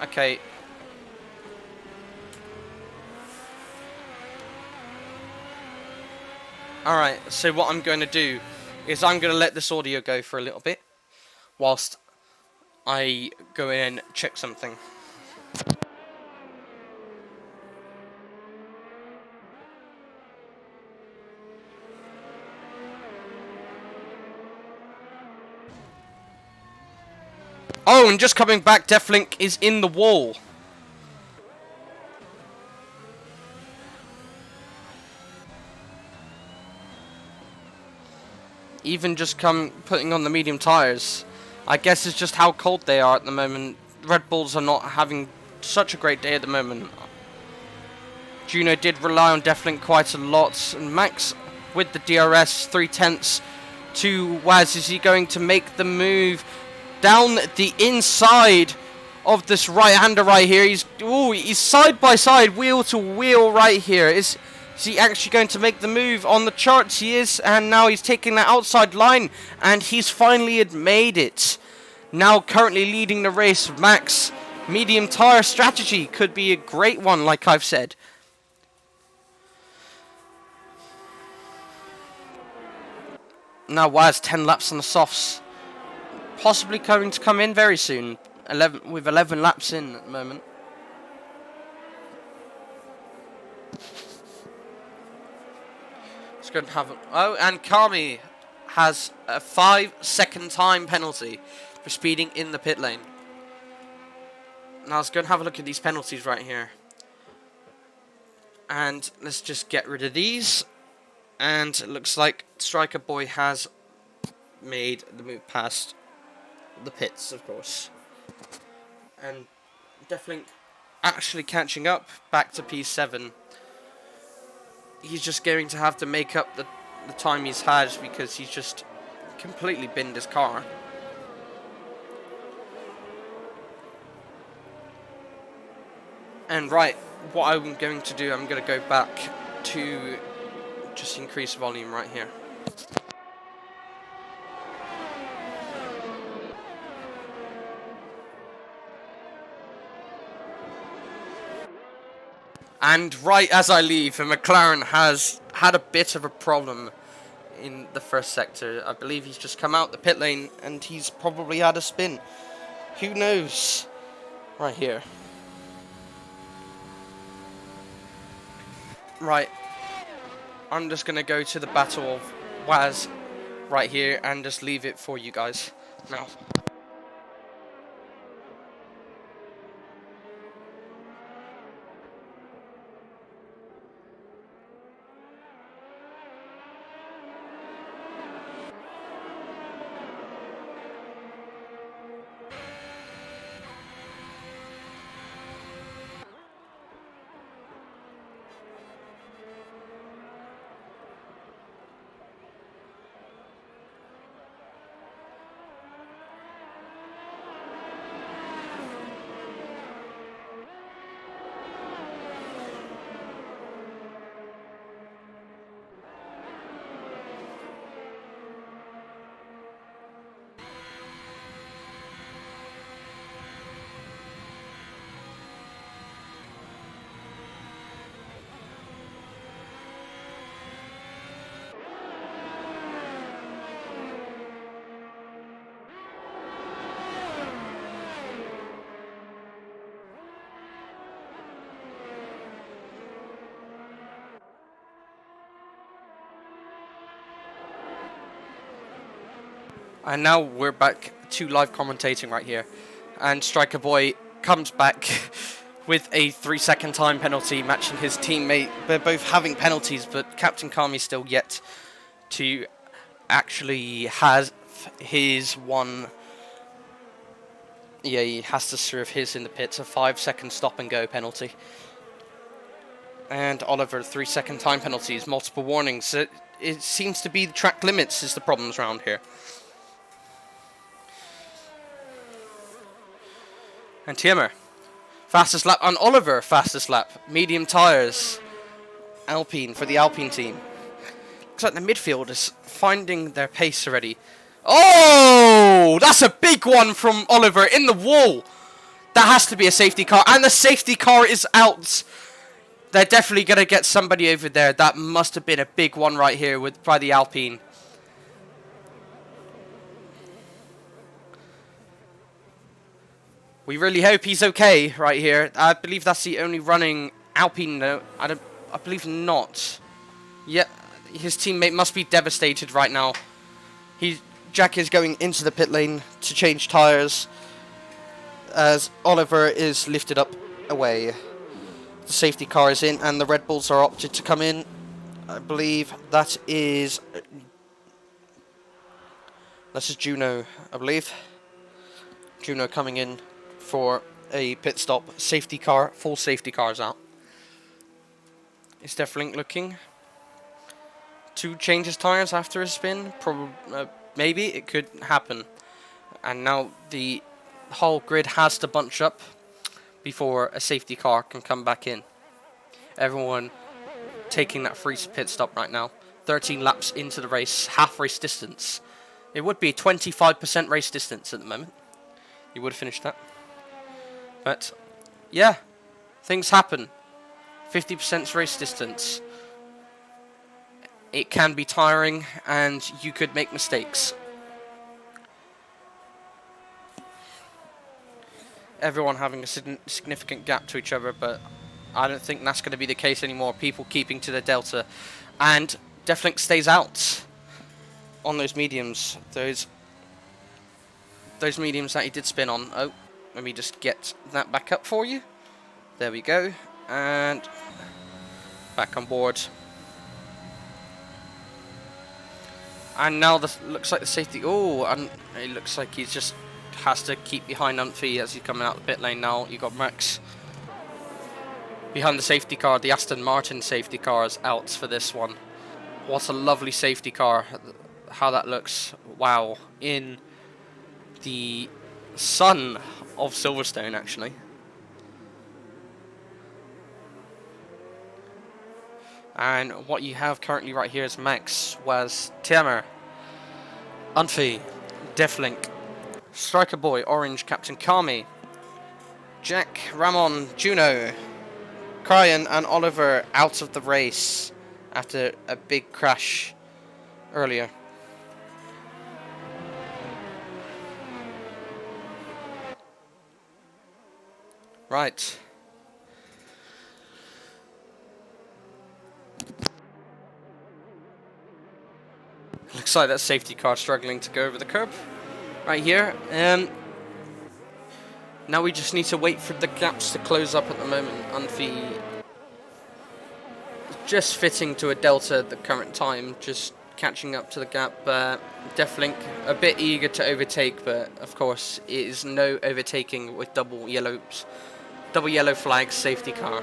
Okay. Alright, so what I'm going to do is I'm going to let this audio go for a little bit whilst I go in and check something. Oh, and just coming back, Deflink is in the wall. Even just putting on the medium tyres. I guess it's just how cold they are at the moment. Red Bulls are not having such a great day at the moment. Juno did rely on Deflink quite a lot. And Max with the DRS 3/10 to Waz. Is he going to make the move down the inside of this right-hander right here? He's side by side, wheel to wheel right here. Is he actually going to make the move? On the charts he is, and now he's taking that outside line, and he's finally made it. Now currently leading the race, Max. Medium tyre strategy could be a great one, like I've said. Now Waz 10 laps on the softs. Possibly going to come in very soon. 11 laps in at the moment. It's going to have and Kami has a 5-second time penalty for speeding in the pit lane. Now let's go and have a look at these penalties right here. And let's just get rid of these. And it looks like Striker Boy has made the move past the pits, of course. And Deflink actually catching up back to P7. He's just going to have to make up the time he's had because he's just completely binned his car. And right, what I'm going to do, I'm going to go back to just increase volume right here. And right as I leave, the McLaren has had a bit of a problem in the first sector. I believe he's just come out the pit lane and he's probably had a spin. Who knows? Right here. Right. I'm just going to go to the battle of Waz right here and just leave it for you guys now. And now we're back to live commentating right here. And Striker Boy comes back with a 3-second time penalty, matching his teammate. They're both having penalties, but Captain Kami still yet to actually has his one. Yeah, he has to serve his in the pits, a 5-second stop and go penalty. And Oliver, 3-second time penalties, multiple warnings. It seems to be the track limits is the problems around here. And Timmer, fastest lap, and Oliver, fastest lap. Medium tyres, Alpine for the Alpine team. looks like the midfield is finding their pace already. Oh, that's a big one from Oliver in the wall. That has to be a safety car, and the safety car is out. They're definitely going to get somebody over there. That must have been a big one right here by the Alpine. We really hope he's okay right here. I believe that's the only running Alpine. No, I believe not. Yeah, his teammate must be devastated right now. Jack is going into the pit lane to change tyres as Oliver is lifted up away. The safety car is in and the Red Bulls are opted to come in. I believe this is Juno, I believe. Juno coming in for a pit stop. Safety car, full safety cars out. Is Deflink looking to change his tyres after a spin? Probably, maybe it could happen. And now the whole grid has to bunch up before a safety car can come back in. Everyone taking that free pit stop right now. 13 laps into the race, half race distance. It would be 25% race distance at the moment. You would have finished that. But, yeah, things happen. 50% race distance. It can be tiring, and you could make mistakes. Everyone having a significant gap to each other, but I don't think that's going to be the case anymore. People keeping to the delta, and Deflink stays out on those mediums. Those mediums that he did spin on. Oh, let me just get that back up for you. There we go, and back on board. And now this looks like the safety. Oh, and it looks like he's just has to keep behind Umphy as he's coming out the pit lane now. You got Max behind the safety car. The Aston Martin safety car is out for this one. What a lovely safety car. How that looks. Wow. In the sun of Silverstone, actually. And what you have currently right here is Max, was Timmer, Umphy, Deflink, Striker Boy, Orange, Captain Kami, Jack, Ramon, Juno, Cryan and Oliver out of the race after a big crash earlier. Right. Looks like that safety car struggling to go over the curb right here. Now we just need to wait for the gaps to close up at the moment. Umphy just fitting to a delta at the current time, just catching up to the gap. Deflink a bit eager to overtake, but of course it is no overtaking with double yellow flag safety car.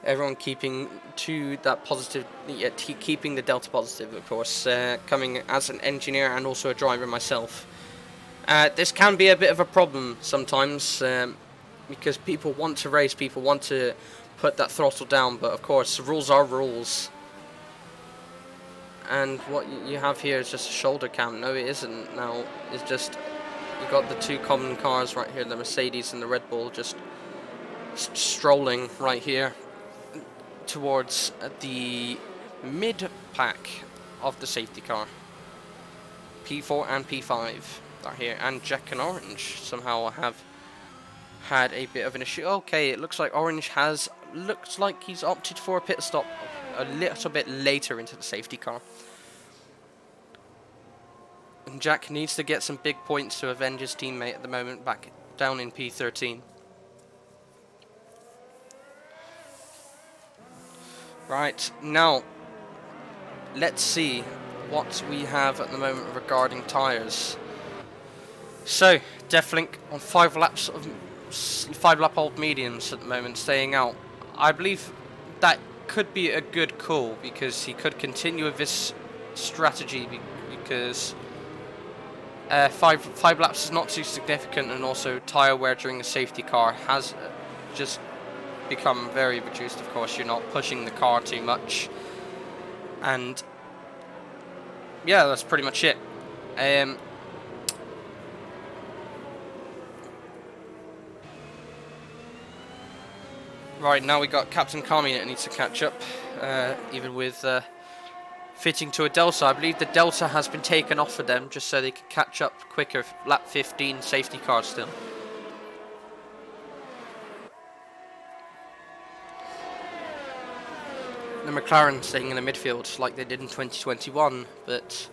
Everyone keeping to that positive, yet keeping the delta positive, of course, coming as an engineer and also a driver myself. This can be a bit of a problem sometimes, because people want to race, people want to put that throttle down, but of course, rules are rules. And what you have here is just a shoulder cam. No, it isn't. Now, it's just, you've got the two common cars right here, the Mercedes and the Red Bull, just strolling right here towards the mid-pack of the safety car. P4 and P5 are here, and Jack and Orange somehow have had a bit of an issue. Okay, it looks like Orange looks like he's opted for a pit stop a little bit later into the safety car. And Jack needs to get some big points to avenge his teammate at the moment, back down in P13. Right, now, let's see what we have at the moment regarding tyres. So, Deflink on 5 lap old mediums at the moment, staying out. I believe that could be a good call, because he could continue with this strategy, because 5 laps is not too significant, and also tyre wear during the safety car has just become very reduced. Of course, you're not pushing the car too much, And yeah, that's pretty much it. Right, now we got Captain Kami that needs to catch up, even with fitting to a Delta. I believe the Delta has been taken off for them just so they can catch up quicker. Lap 15 safety car still. The McLaren staying in the midfield like they did in 2021, but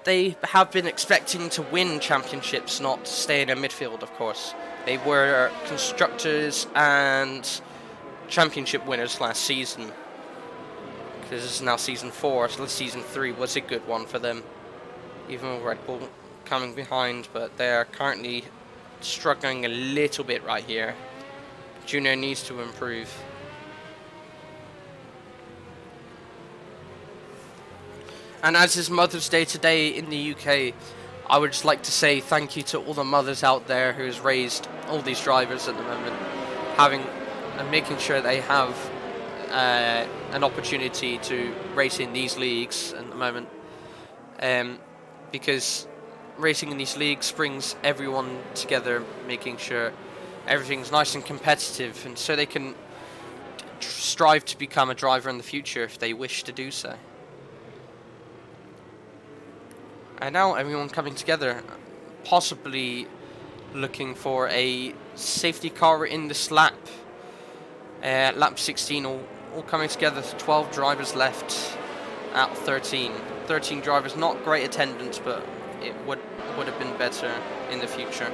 they have been expecting to win championships, not stay in a midfield, of course. They were constructors and championship winners last season. This is now season 4, so season 3 was a good one for them. Even with Red Bull coming behind, but they're currently struggling a little bit right here. Junior needs to improve. And as is Mother's Day today in the UK, I would just like to say thank you to all the mothers out there who's raised all these drivers at the moment, having and making sure they have an opportunity to race in these leagues at the moment, because racing in these leagues brings everyone together, making sure everything's nice and competitive, and so they can strive to become a driver in the future if they wish to do so. And now everyone coming together, possibly looking for a safety car in this lap. Lap 16 all coming together, 12 drivers left out of 13. 13 drivers, not great attendance, but it would have been better in the future.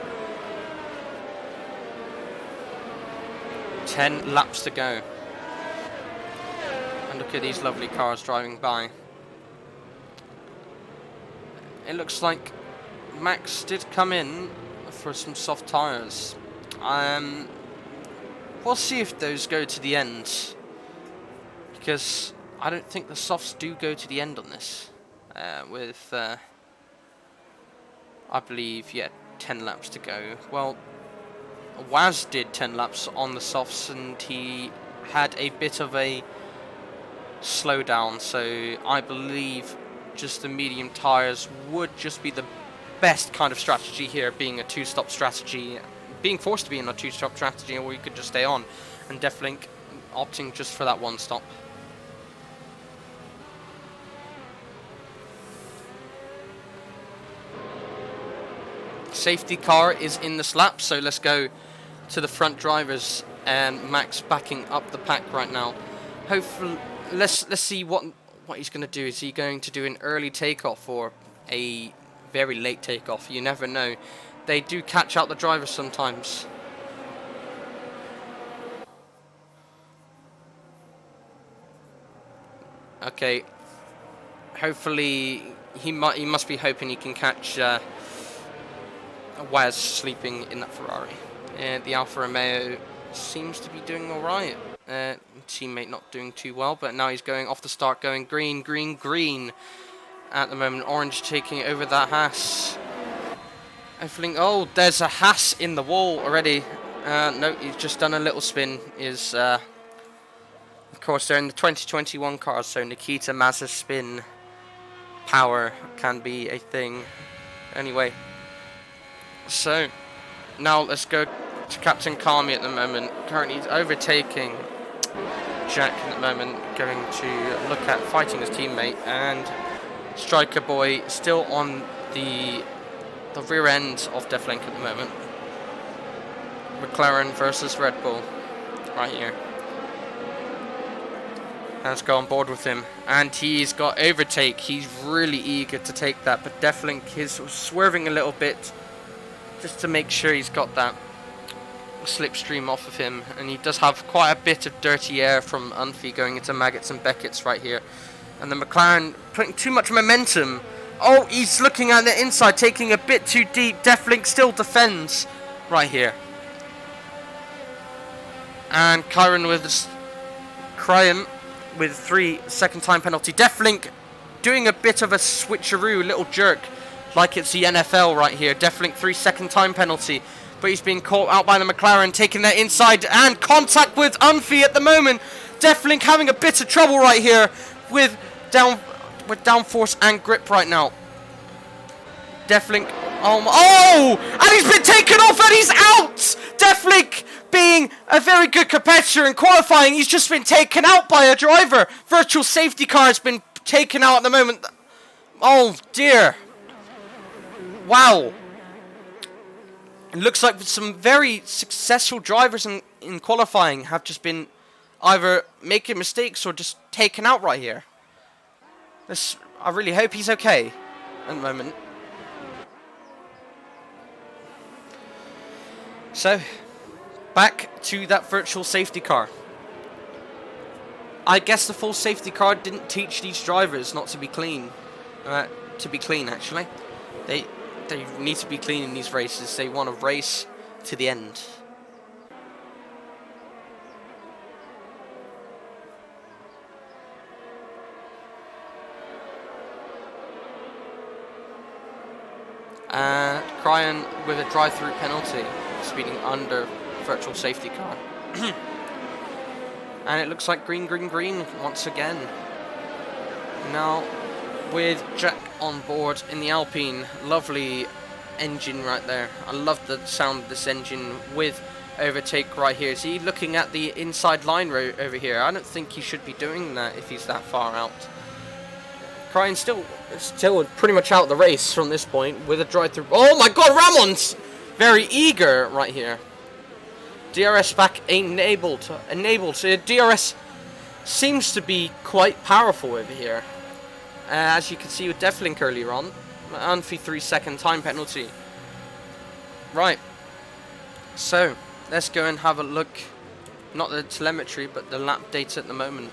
10 laps to go. And look at these lovely cars driving by. It looks like Max did come in for some soft tyres. We'll see if those go to the end, because I don't think the softs do go to the end on this. With, I believe, 10 laps to go. Well, Waz did 10 laps on the softs, and he had a bit of a slowdown, so I believe just the medium tyres would just be the best kind of strategy here, being a two-stop strategy, being forced to be in a two-stop strategy, or you could just stay on, and Deflink opting just for that one stop. Safety car is in this lap, so let's go to the front drivers, and Max backing up the pack right now. Hopefully, let's see what he's going to do. Is he going to do an early takeoff or a very late takeoff? You never know. They do catch out the drivers sometimes. Okay. Hopefully, he must be hoping he can catch Waz sleeping in that Ferrari. The Alfa Romeo seems to be doing alright. Teammate not doing too well, but now he's going off the start, going green, green, green at the moment. Orange taking over that Haas. Oh, there's a Haas in the wall already. No, he's just done a little spin. Of course, they're in the 2021 cars, so Nikita Mazepin's spin power can be a thing. Anyway, so now let's go to Captain Kami at the moment. Currently he's overtaking Jack at the moment, going to look at fighting his teammate, and Striker Boy still on the rear end of Deflink at the moment. McLaren versus Red Bull right here. Let's go on board with him, and he's got overtake. He's really eager to take that, but Deflink is swerving a little bit just to make sure he's got that slipstream off of him, and he does have quite a bit of dirty air from Unfi going into Maggots and Beckett's right here, and the McLaren putting too much momentum. Oh, he's looking at the inside, taking a bit too deep. Deflink still defends right here, and Kyron with 3 second time penalty. Deflink doing a bit of a switcheroo, little jerk, like it's the NFL right here. Deflink 3 second time penalty. But he's being caught out by the McLaren, taking that inside, and contact with Unfi at the moment. Deflink having a bit of trouble right here with downforce and grip right now. Deflink, oh, and he's been taken off and he's out! Deflink, being a very good competitor in qualifying, he's just been taken out by a driver. Virtual safety car has been taken out at the moment. Oh dear. Wow. It looks like some very successful drivers in qualifying have just been either making mistakes or just taken out right here. I really hope he's okay at the moment. So, back to that virtual safety car. I guess the full safety car didn't teach these drivers not to be clean. To be clean, actually. They need to be clean in these races. They want to race to the end. Cryan with a drive-through penalty, speeding under virtual safety car. And it looks like green once again. Now, with Jack on board in the Alpine, lovely engine right there. I love the sound of this engine with overtake right here. Is he looking at the inside line over here? I don't think he should be doing that if he's that far out. Cryan still pretty much out of the race from this point with a drive-through. Oh my god, Ramon's very eager right here. DRS back enabled. So DRS seems to be quite powerful over here. As you can see with Deflink earlier on, unfee 3-second time penalty. Right. So let's go and have a look. Not the telemetry, but the lap data at the moment.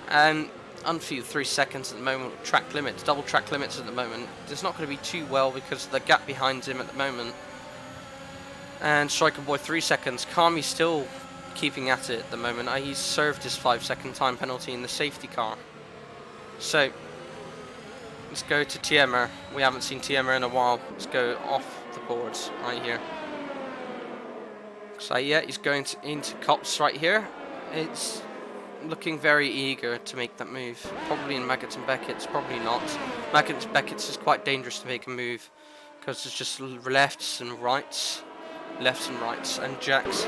And unfee 3 seconds at the moment. Track limits, double track limits at the moment. It's not going to be too well because of the gap behind him at the moment. And Striker Boy 3 seconds. Kami's still keeping at it at the moment. He's served his 5-second time penalty in the safety car. So let's go to Tiemer. We haven't seen Tiemer in a while. Let's go off the boards right here. So yeah, he's going into Cops right here. It's looking very eager to make that move. Probably in Maggots and Beckett's, probably not. Maggots and Beckett's is quite dangerous to make a move because it's just lefts and rights. Lefts and rights. And Jack's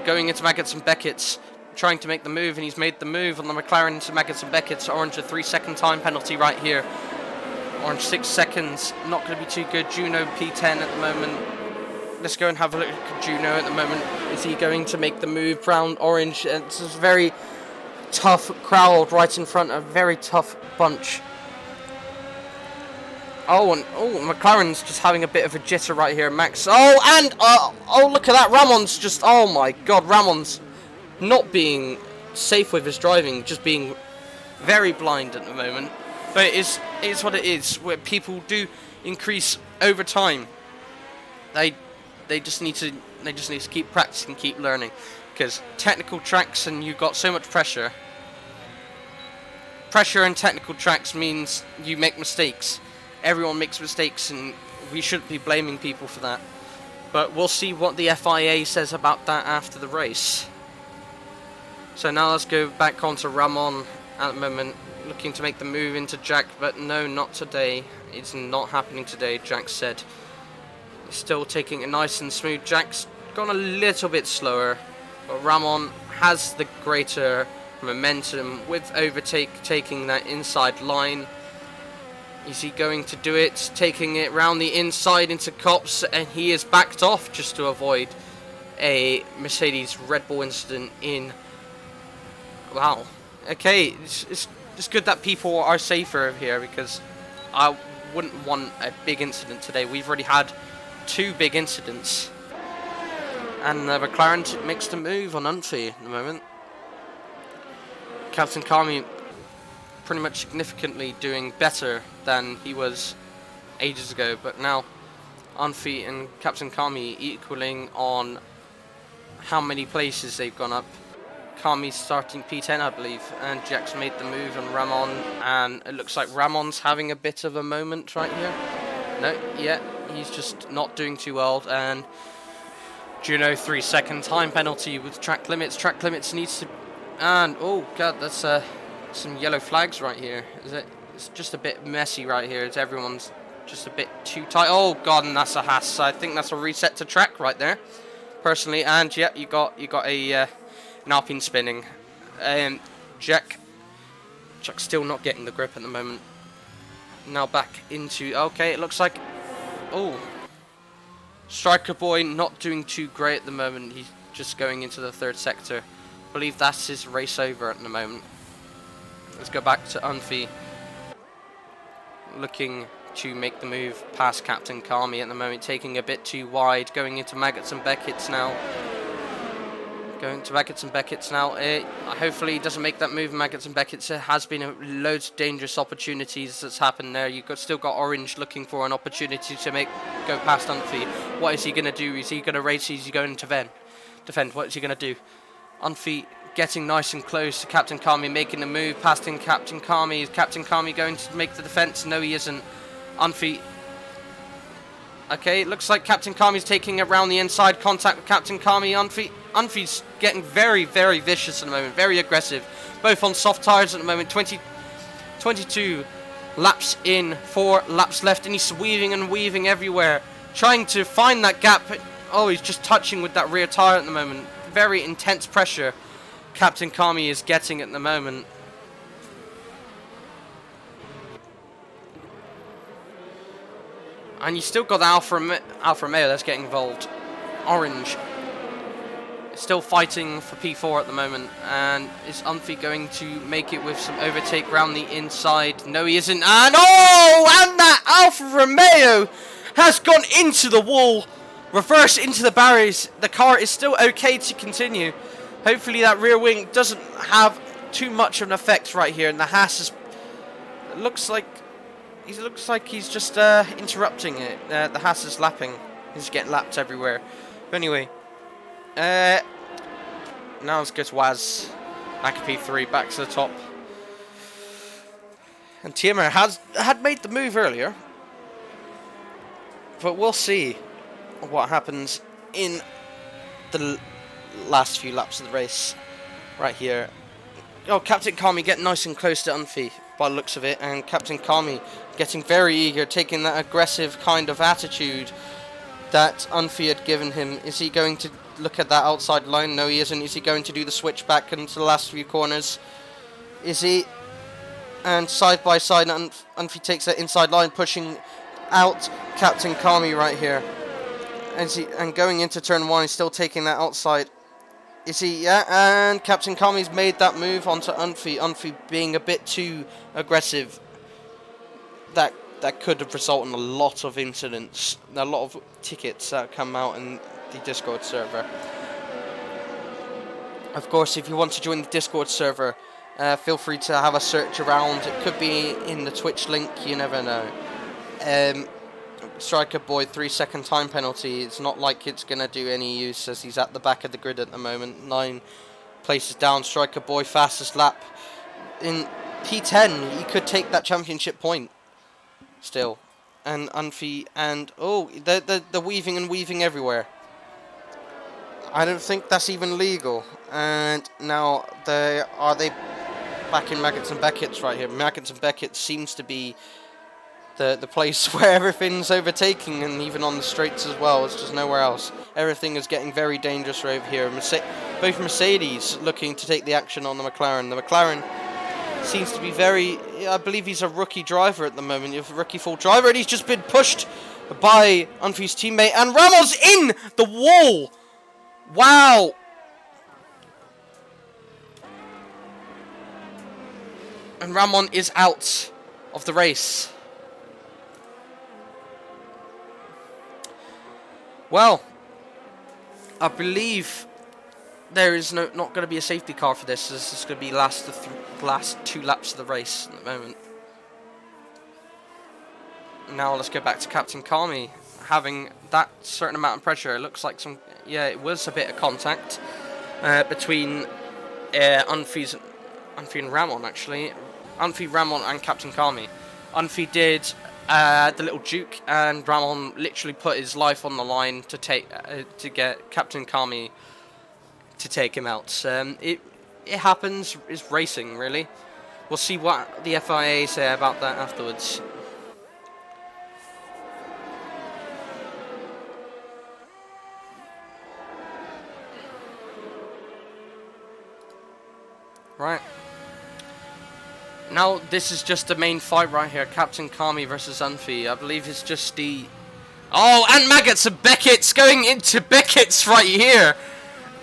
going into Maggots and Beckett's, trying to make the move, and he's made the move on the McLaren to Maggots and Beckett's. Orange a 3-second time penalty right here. Orange 6 seconds, not going to be too good. Juno P10 at the moment. Let's go and have a look at Juno at the moment. Is he going to make the move? Brown, orange. It's a very tough crowd right in front, a very tough bunch. Oh, and McLaren's just having a bit of a jitter right here. Max. Oh, and look at that. Ramon's just. Oh my God, Ramon's not being safe with his driving, just being very blind at the moment. But it is what it is. Where people do increase over time. They just need to keep practicing, keep learning, because technical tracks and you've got so much pressure. Pressure in technical tracks means you make mistakes. Everyone makes mistakes, and we shouldn't be blaming people for that. But we'll see what the FIA says about that after the race. So now let's go back onto Ramon at the moment, looking to make the move into Jack, but no, not today. It's not happening today, Jack said. Still taking it nice and smooth. Jack's gone a little bit slower, but Ramon has the greater momentum with taking that inside line. Is he going to do it? Taking it round the inside into Cops, and he is backed off just to avoid a Mercedes Red Bull incident in. Wow. Okay, it's good that people are safer here, because I wouldn't want a big incident today. We've already had 2 big incidents. And McLaren makes the move on Unfee at the moment. Captain Kami pretty much significantly doing better than he was ages ago, but now Unfee and Captain Kami equaling on how many places they've gone up. Kami's starting P10, I believe, and Jack's made the move on Ramon, and it looks like Ramon's having a bit of a moment right here. No, yeah, he's just not doing too well, and Juno 3-second time penalty with track limits. Track limits needs to And, oh god, that's some yellow flags right here. It's just a bit messy right here. It's everyone's just a bit too tight. Oh god, and that's a Haas. I think that's a reset to track right there, personally. And yeah, you got a an Alpine spinning. Jack's still not getting the grip at the moment. Now back into, okay, it looks like, oh, Striker Boy not doing too great at the moment. He's just going into the third sector. I believe that's his race over at the moment. Let's go back to Unfi, looking to make the move past Captain Kami at the moment, taking a bit too wide, going into Maggots and Beckett's now. Hopefully he doesn't make that move. Maggots and Beckett's has been loads of dangerous opportunities that's happened there. You've still got Orange looking for an opportunity to go past Unfi. What is he going to do? Is he going to race? Is he going to defend? What is he going to do? Unfi getting nice and close to Captain Kami, making the move past him. Captain Kami. Is Captain Kami going to make the defense? No, he isn't. Unfi. Okay, it looks like Captain Kami's taking around the inside, contact with Captain Kami. Unfi's getting very, very vicious at the moment, very aggressive. Both on soft tyres at the moment. 22 laps in, 4 laps left, and he's weaving and weaving everywhere, trying to find that gap. Oh, he's just touching with that rear tyre at the moment. Very intense pressure Captain Kami is getting at the moment. And you still got the Alfa Romeo that's getting involved. Orange still fighting for P4 at the moment. And is Unfi going to make it with some overtake round the inside? No, he isn't. And oh, and that Alfa Romeo has gone into the wall, reverse into the barriers. The car is still okay to continue. Hopefully that rear wing doesn't have too much of an effect right here. And the Haas is, looks like he's just interrupting it. The Haas is lapping. He's getting lapped everywhere. But anyway, now let's go to Waz. Back at P3, back to the top. And Tiemer had made the move earlier. But we'll see what happens in the last few laps of the race. Right here. Oh, Captain Kami getting nice and close to Unfi by the looks of it. And Captain Kami getting very eager, taking that aggressive kind of attitude that Unfi had given him. Is he going to look at that outside line? No, he isn't. Is he going to do the switch back into the last few corners? Is he? And side by side, Unfi takes that inside line, pushing out Captain Kami right here. And going into turn 1, he's still taking that outside. Is he? Yeah, and Captain Kami's made that move onto Unfi. Unfi being a bit too aggressive. That could have resulted in a lot of incidents, a lot of tickets that come out in the Discord server. Of course, if you want to join the Discord server, feel free to have a search around. It could be in the Twitch link, you never know. Striker Boy, 3-second time penalty. It's not like it's going to do any use as he's at the back of the grid at the moment. 9 places down. Striker Boy, fastest lap. In P10, he could take that championship point still. And Unfi, and oh, the weaving and weaving everywhere. I don't think that's even legal. And now are they back in Maggots and Beckett's right here. Maggots and Beckett seems to be the place where everything's overtaking, and even on the straights as well. It's just nowhere else. Everything is getting very dangerous over here. Both Mercedes looking to take the action on the McLaren. The McLaren seems to be very, I believe he's a rookie driver at the moment. You have a rookie full driver, and he's just been pushed by Unfi's teammate, and Ramon's in the wall. Wow. And Ramon is out of the race. Well, I believe there is not going to be a safety car for this. This is going to be last 2 laps of the race at the moment. Now let's go back to Captain Kami having that certain amount of pressure. It looks like it was a bit of contact between Unfi and Ramon, actually. Unfi, Ramon and Captain Kami. Unfi did the little juke, and Ramon literally put his life on the line to get Captain Kami to take him out. it happens. It's racing, really. We'll see what the FIA say about that afterwards. Right. Now, this is just the main fight right here. Captain Kami versus Unfi. I believe it's just the... Oh, and Maggots and Beckett's going into Beckett's right here.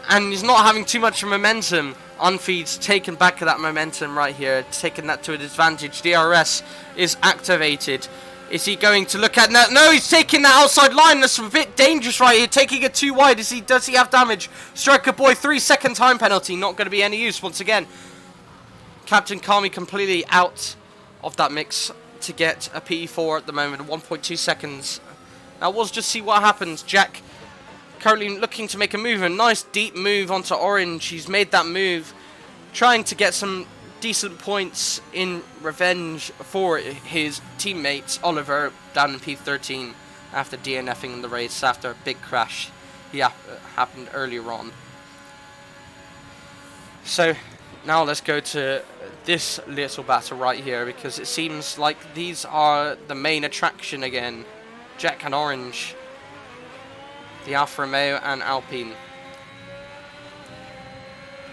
And he's not having too much momentum. Unfi's taken back that momentum right here. Taking that to an advantage. DRS is activated. Is he going to look at that? No, he's taking that outside line. That's a bit dangerous right here. Taking it too wide. Does he have damage? Striker Boy, 3-second time penalty. Not going to be any use once again. Captain Kami completely out of that mix to get a P4 at the moment, 1.2 seconds. Now we'll just see what happens. Jack currently looking to make a move, a nice deep move onto Orange. He's made that move, trying to get some decent points in revenge for his teammate Oliver down in P13 after DNFing in the race after a big crash happened earlier on. So now let's go to this little battle right here, because it seems like these are the main attraction again. Jack and Orange, the Alfa Romeo and Alpine.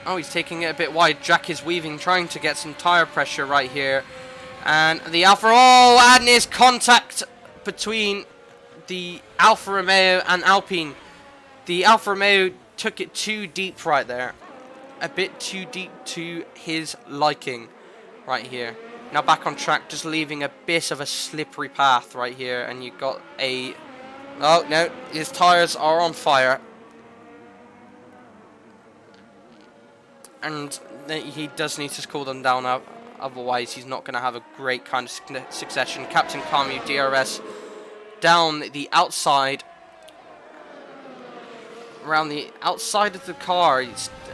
Oh, he's taking it a bit wide. Jack is weaving, trying to get some tyre pressure right here. And the Alfa... Oh, and there's contact between the Alfa Romeo and Alpine. The Alfa Romeo took it too deep right there. A bit too deep to his liking right here. Now back on track, just leaving a bit of a slippery path right here. And you've got a... Oh, no, his tyres are on fire. And he does need to cool them down, otherwise he's not going to have a great kind of succession. Captain Kami, DRS, down the outside, around the outside of the car,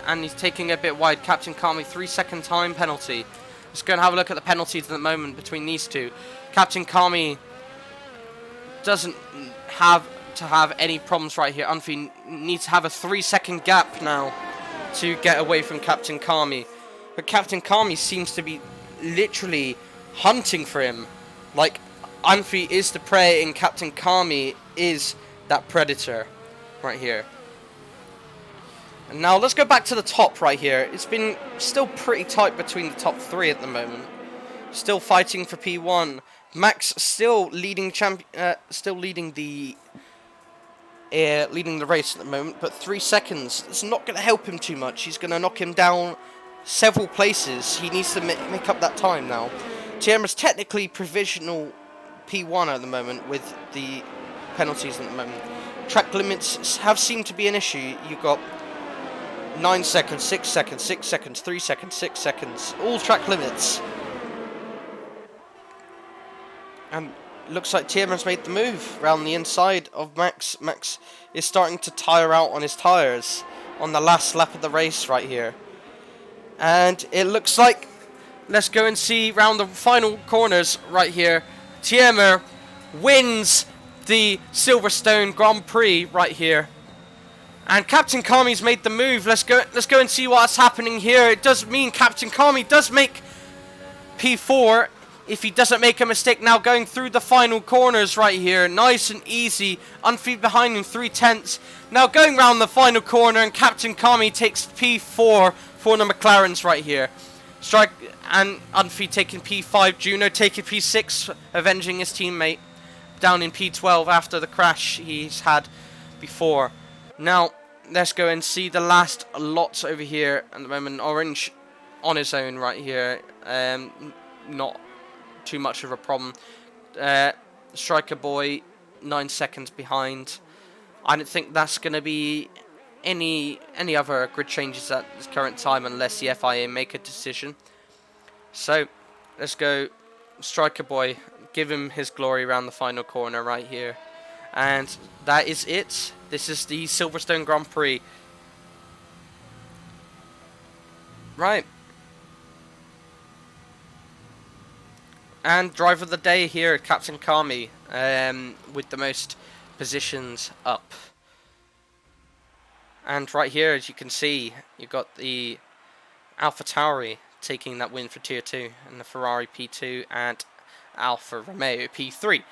and he's taking it a bit wide. Captain Kami, 3-second time penalty. Let's go and have a look at the penalties at the moment between these two. Captain Kami doesn't have to have any problems right here. Unfi needs to have a 3-second gap now to get away from Captain Kami. But Captain Kami seems to be literally hunting for him. Like, Unfi is the prey and Captain Kami is that predator right here. And now let's go back to the top right here. It's been still pretty tight between the top three at the moment. Still fighting for P1. Max still leading leading the race at the moment, but 3 seconds, it's not going to help him too much. He's going to knock him down several places. He needs to make up that time now. Tiema's technically provisional P1 at the moment with the penalties at the moment. Track limits have seemed to be an issue. You've got 9 seconds, 6 seconds, 6 seconds, 3 seconds, 6 seconds. All track limits. And looks like Tiema's made the move around the inside of Max. Max is starting to tire out on his tyres on the last lap of the race right here. And it looks like, let's go and see round the final corners right here. Tiema wins the Silverstone Grand Prix right here. And Captain Kami's made the move. Let's go and see what's happening here. It does mean Captain Kami does make P4 if he doesn't make a mistake now going through the final corners right here. Nice and easy. Unfi behind him 3/10. Now going round the final corner and Captain Kami takes P4 for the McLarens right here. Strike and Unfi taking P5. Juno taking P6, avenging his teammate down in P12 after the crash he's had before. Now let's go and see the last lots over here at the moment. Orange on his own right here. Not too much of a problem. Striker Boy 9 seconds behind. I don't think that's going to be any other grid changes at this current time unless the FIA make a decision. So let's go Striker Boy, give him his glory around the final corner right here. And that is it. This is the Silverstone Grand Prix. Right. And driver of the day here, Captain Kami, with the most positions up. And right here, as you can see, you've got the AlphaTauri taking that win for Tier 2, and the Ferrari P2 and Alfa Romeo P3.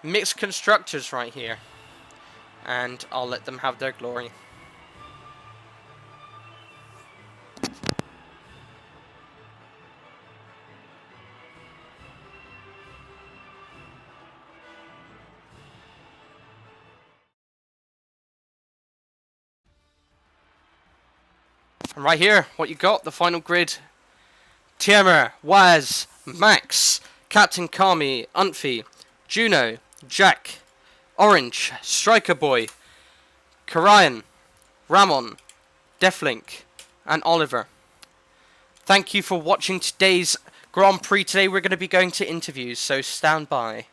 Mixed constructors right here, and I'll let them have their glory. And right here, what you got, the final grid. Tiemer, Waz, Max, Captain Kami, Untfi, Juno, Jack, Orange, Striker Boy, Karayan, Ramon, Deflink, and Oliver. Thank you for watching today's Grand Prix. Today we're going to be going to interviews, so stand by.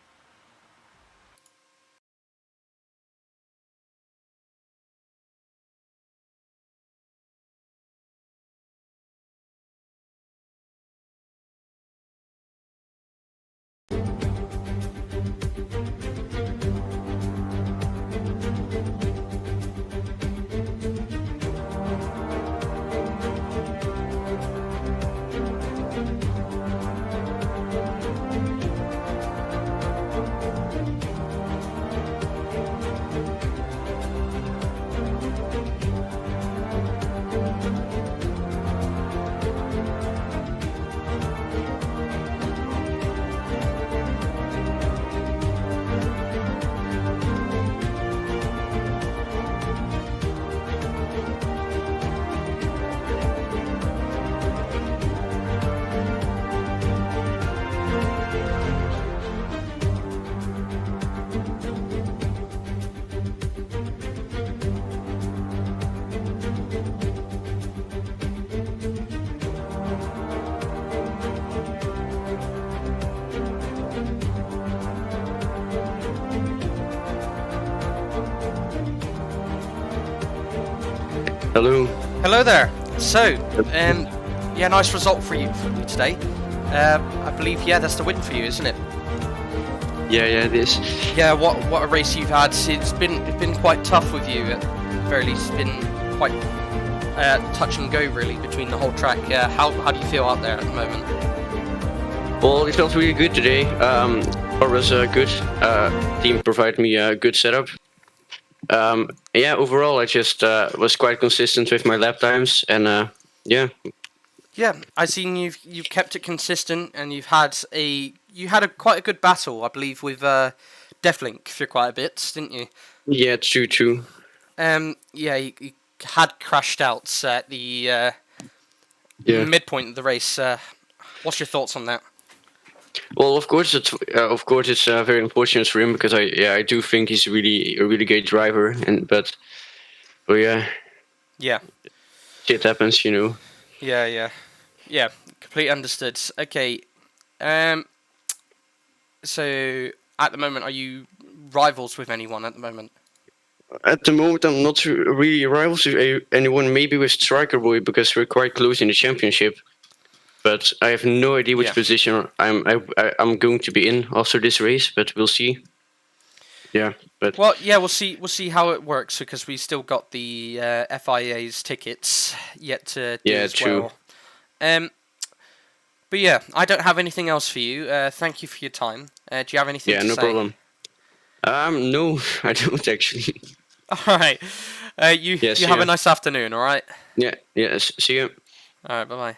Hello. Hello there. So, yeah, nice result for you today. I believe, yeah, that's the win for you, isn't it? Yeah, it is. Yeah, what a race you've had. It's been quite tough with you. At the very least, it's been quite touch and go really between the whole track. How do you feel out there at the moment? Well, it felt really good today. It was good. Team provided me a good setup. Yeah, overall, I just was quite consistent with my lap times, and yeah. Yeah, I've seen you've kept it consistent, and you had a quite a good battle, I believe, with Deflink for quite a bit, didn't you? Yeah, true. Yeah, you had crashed out at the midpoint of the race. What's your thoughts on that? Well, of course, it's very unfortunate for him because I do think he's a really great driver, but yeah. Yeah. Shit happens, you know. Yeah. Completely understood. Okay. So at the moment, are you rivals with anyone at the moment? At the moment, I'm not really rivals with anyone. Maybe with Striker Boy because we're quite close in the championship. But I have no idea which position I'm going to be in after this race. But we'll see. Yeah, but well, yeah, we'll see how it works because we still got the FIA's tickets yet to do as true. well. But yeah, I don't have anything else for you. Thank you for your time. Do you have anything to say? Yeah, no problem. No, I don't actually. All right. You have a nice afternoon. All right. Yeah. See you. All right. Bye.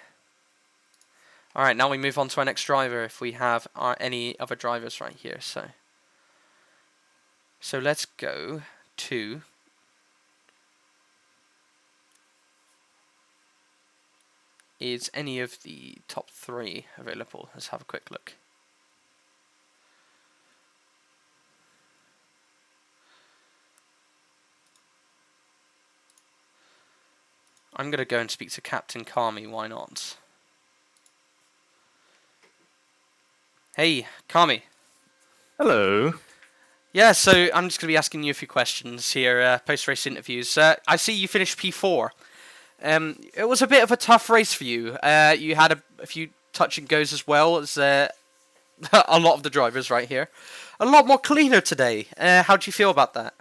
All right. Now we move on to our next driver. If we have any other drivers right here, so let's go to. Is any of the top 3 available? Let's have a quick look. I'm going to go and speak to Captain Kami, why not? Hey, Kami. Hello. Yeah, so I'm just going to be asking you a few questions here, post-race interviews. I see you finished P4. It was a bit of a tough race for you. You had a few touch and goes as well as a lot of the drivers right here. A lot more cleaner today. How do you feel about that?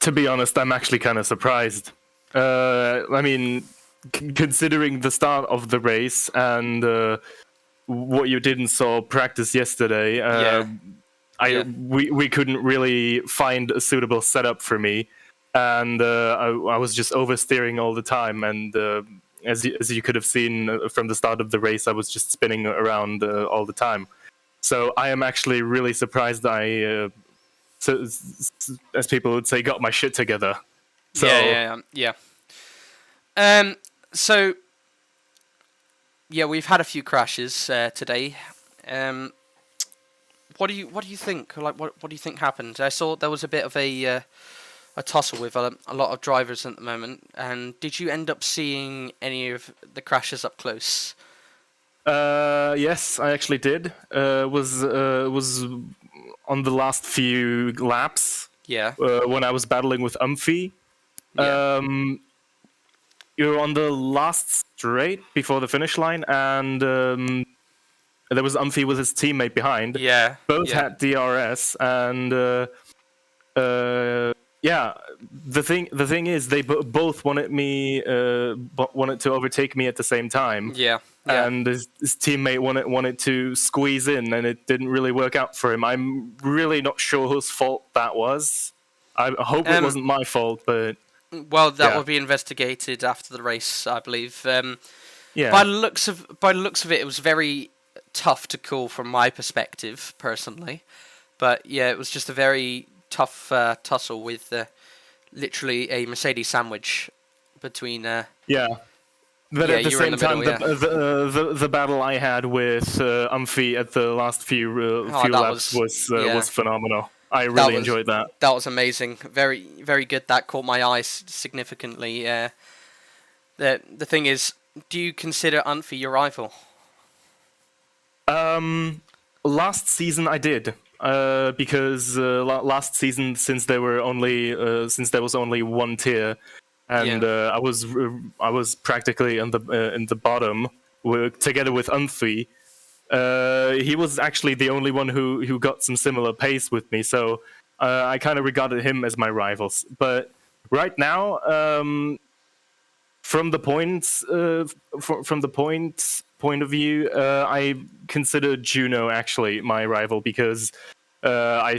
To be honest, I'm actually kind of surprised. I mean, considering the start of the race and what you didn't saw practice yesterday, we couldn't really find a suitable setup for me, and I was just oversteering all the time. And as you could have seen from the start of the race, I was just spinning around all the time. So I am actually really surprised as people would say, got my shit together. So, yeah. So yeah, we've had a few crashes today. What do you think? Like, what do you think happened? I saw there was a bit of a tussle with a lot of drivers at the moment. And did you end up seeing any of the crashes up close? Yes, I actually did. Was on the last few laps. Yeah. When I was battling with Umphy. Yeah. You're on the last straight before the finish line, and there was Umphy with his teammate behind. Yeah. Both had DRS, and yeah. The thing is, they both wanted to overtake me at the same time. Yeah. And his teammate wanted to squeeze in, and it didn't really work out for him. I'm really not sure whose fault that was. I hope it wasn't my fault, but well, that will be investigated after the race, I believe. Yeah. By the looks of it, it was very tough to call from my perspective, personally. But yeah, it was just a very tough tussle with literally a Mercedes sandwich between. Yeah. But at the you were in same the time, middle, the battle I had with Umphy at the last few laps was phenomenal. I really enjoyed that. That was amazing. Very, very good. That caught my eye significantly. The thing is, do you consider Umphy your rival? Last season I did. Because last season, since there was only one tier, and I was practically in the bottom together with Umphy. He was actually the only one who got some similar pace with me, so I kind of regarded him as my rivals. But right now, from the points point of view, I consider Juno actually my rival because I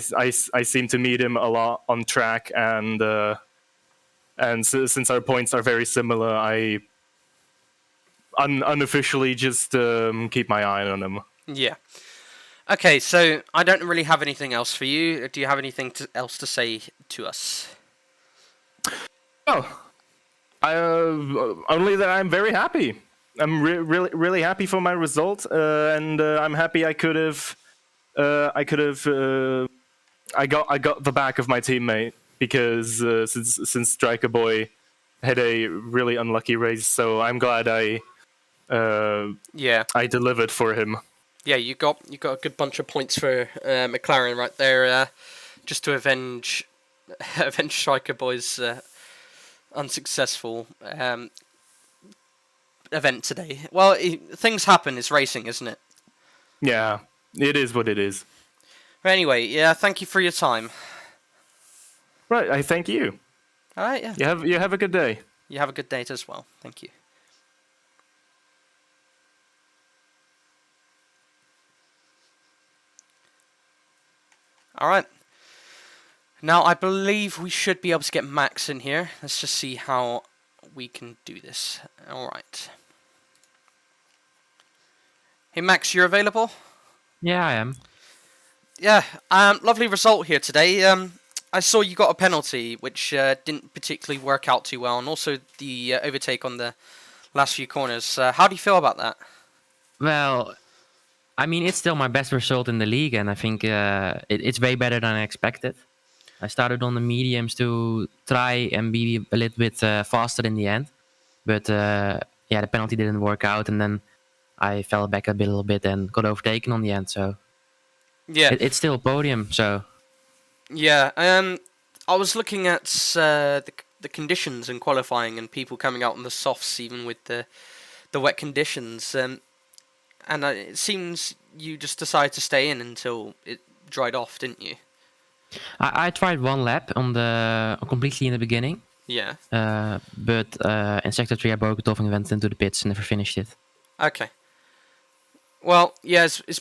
seem to meet him a lot on track, and since our points are very similar, I unofficially just keep my eye on him. Yeah. Okay, so I don't really have anything else for you. Do you have anything else to say to us? Oh, only that I'm very happy. I'm really happy for my result, and I'm happy I got the back of my teammate because since Striker Boy had a really unlucky race, so I'm glad I delivered for him. Yeah, you got a good bunch of points for McLaren right there, just to avenge Striker Boy's unsuccessful event today. Well, things happen. It's racing, isn't it? Yeah, it is what it is. But anyway, yeah, thank you for your time. Right, I thank you. All right, yeah. You have a good day. You have a good day as well. Thank you. All right. Now, I believe we should be able to get Max in here. Let's just see how we can do this. All right. Hey, Max, you're available? Yeah, I am. Yeah, lovely result here today. I saw you got a penalty, which didn't particularly work out too well, and also the overtake on the last few corners. How do you feel about that? Well, I mean, it's still my best result in the league, and I think it's way better than I expected. I started on the mediums to try and be a little bit faster in the end, but the penalty didn't work out, and then I fell back a little bit and got overtaken on the end. So yeah, it's still a podium. So yeah, I was looking at the conditions in qualifying and people coming out on the softs, even with the wet conditions, and it seems you just decided to stay in until it dried off, didn't you? I tried one lap completely in the beginning, Yeah. But in Sector 3 I broke it off and went into the pits and never finished it. Okay. Well, yeah, it's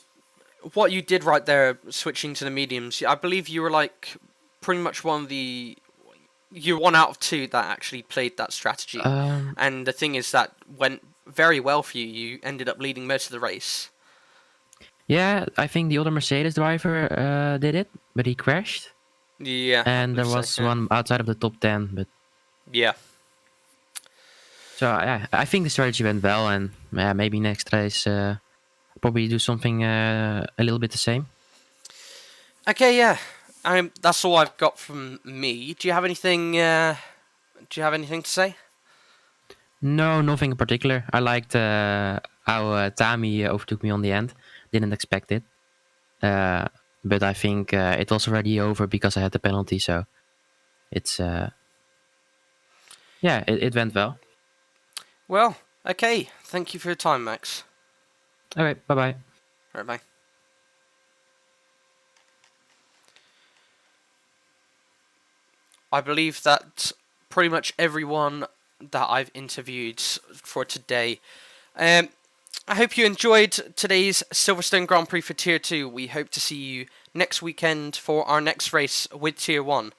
what you did right there, switching to the mediums. I believe you were like pretty much you're 1 out of 2 that actually played that strategy. And the thing is that went very well for you. You ended up leading most of the race. Yeah, I think the other Mercedes driver did it, but he crashed. Yeah. And there was one outside of the top 10, but yeah. So yeah, I think the strategy went well, and maybe next race probably do something a little bit the same. Okay, yeah. That's all I've got from me. Do you have anything? Do you have anything to say? No, nothing in particular. I liked how Tami overtook me on the end. Didn't expect it, but I think it was already over because I had the penalty. So it's yeah, it went well. Well, okay. Thank you for your time, Max. All right, bye bye. All right, bye. I believe that pretty much everyone that I've interviewed for today. I hope you enjoyed today's Silverstone Grand Prix for Tier 2. We hope to see you next weekend for our next race with Tier 1.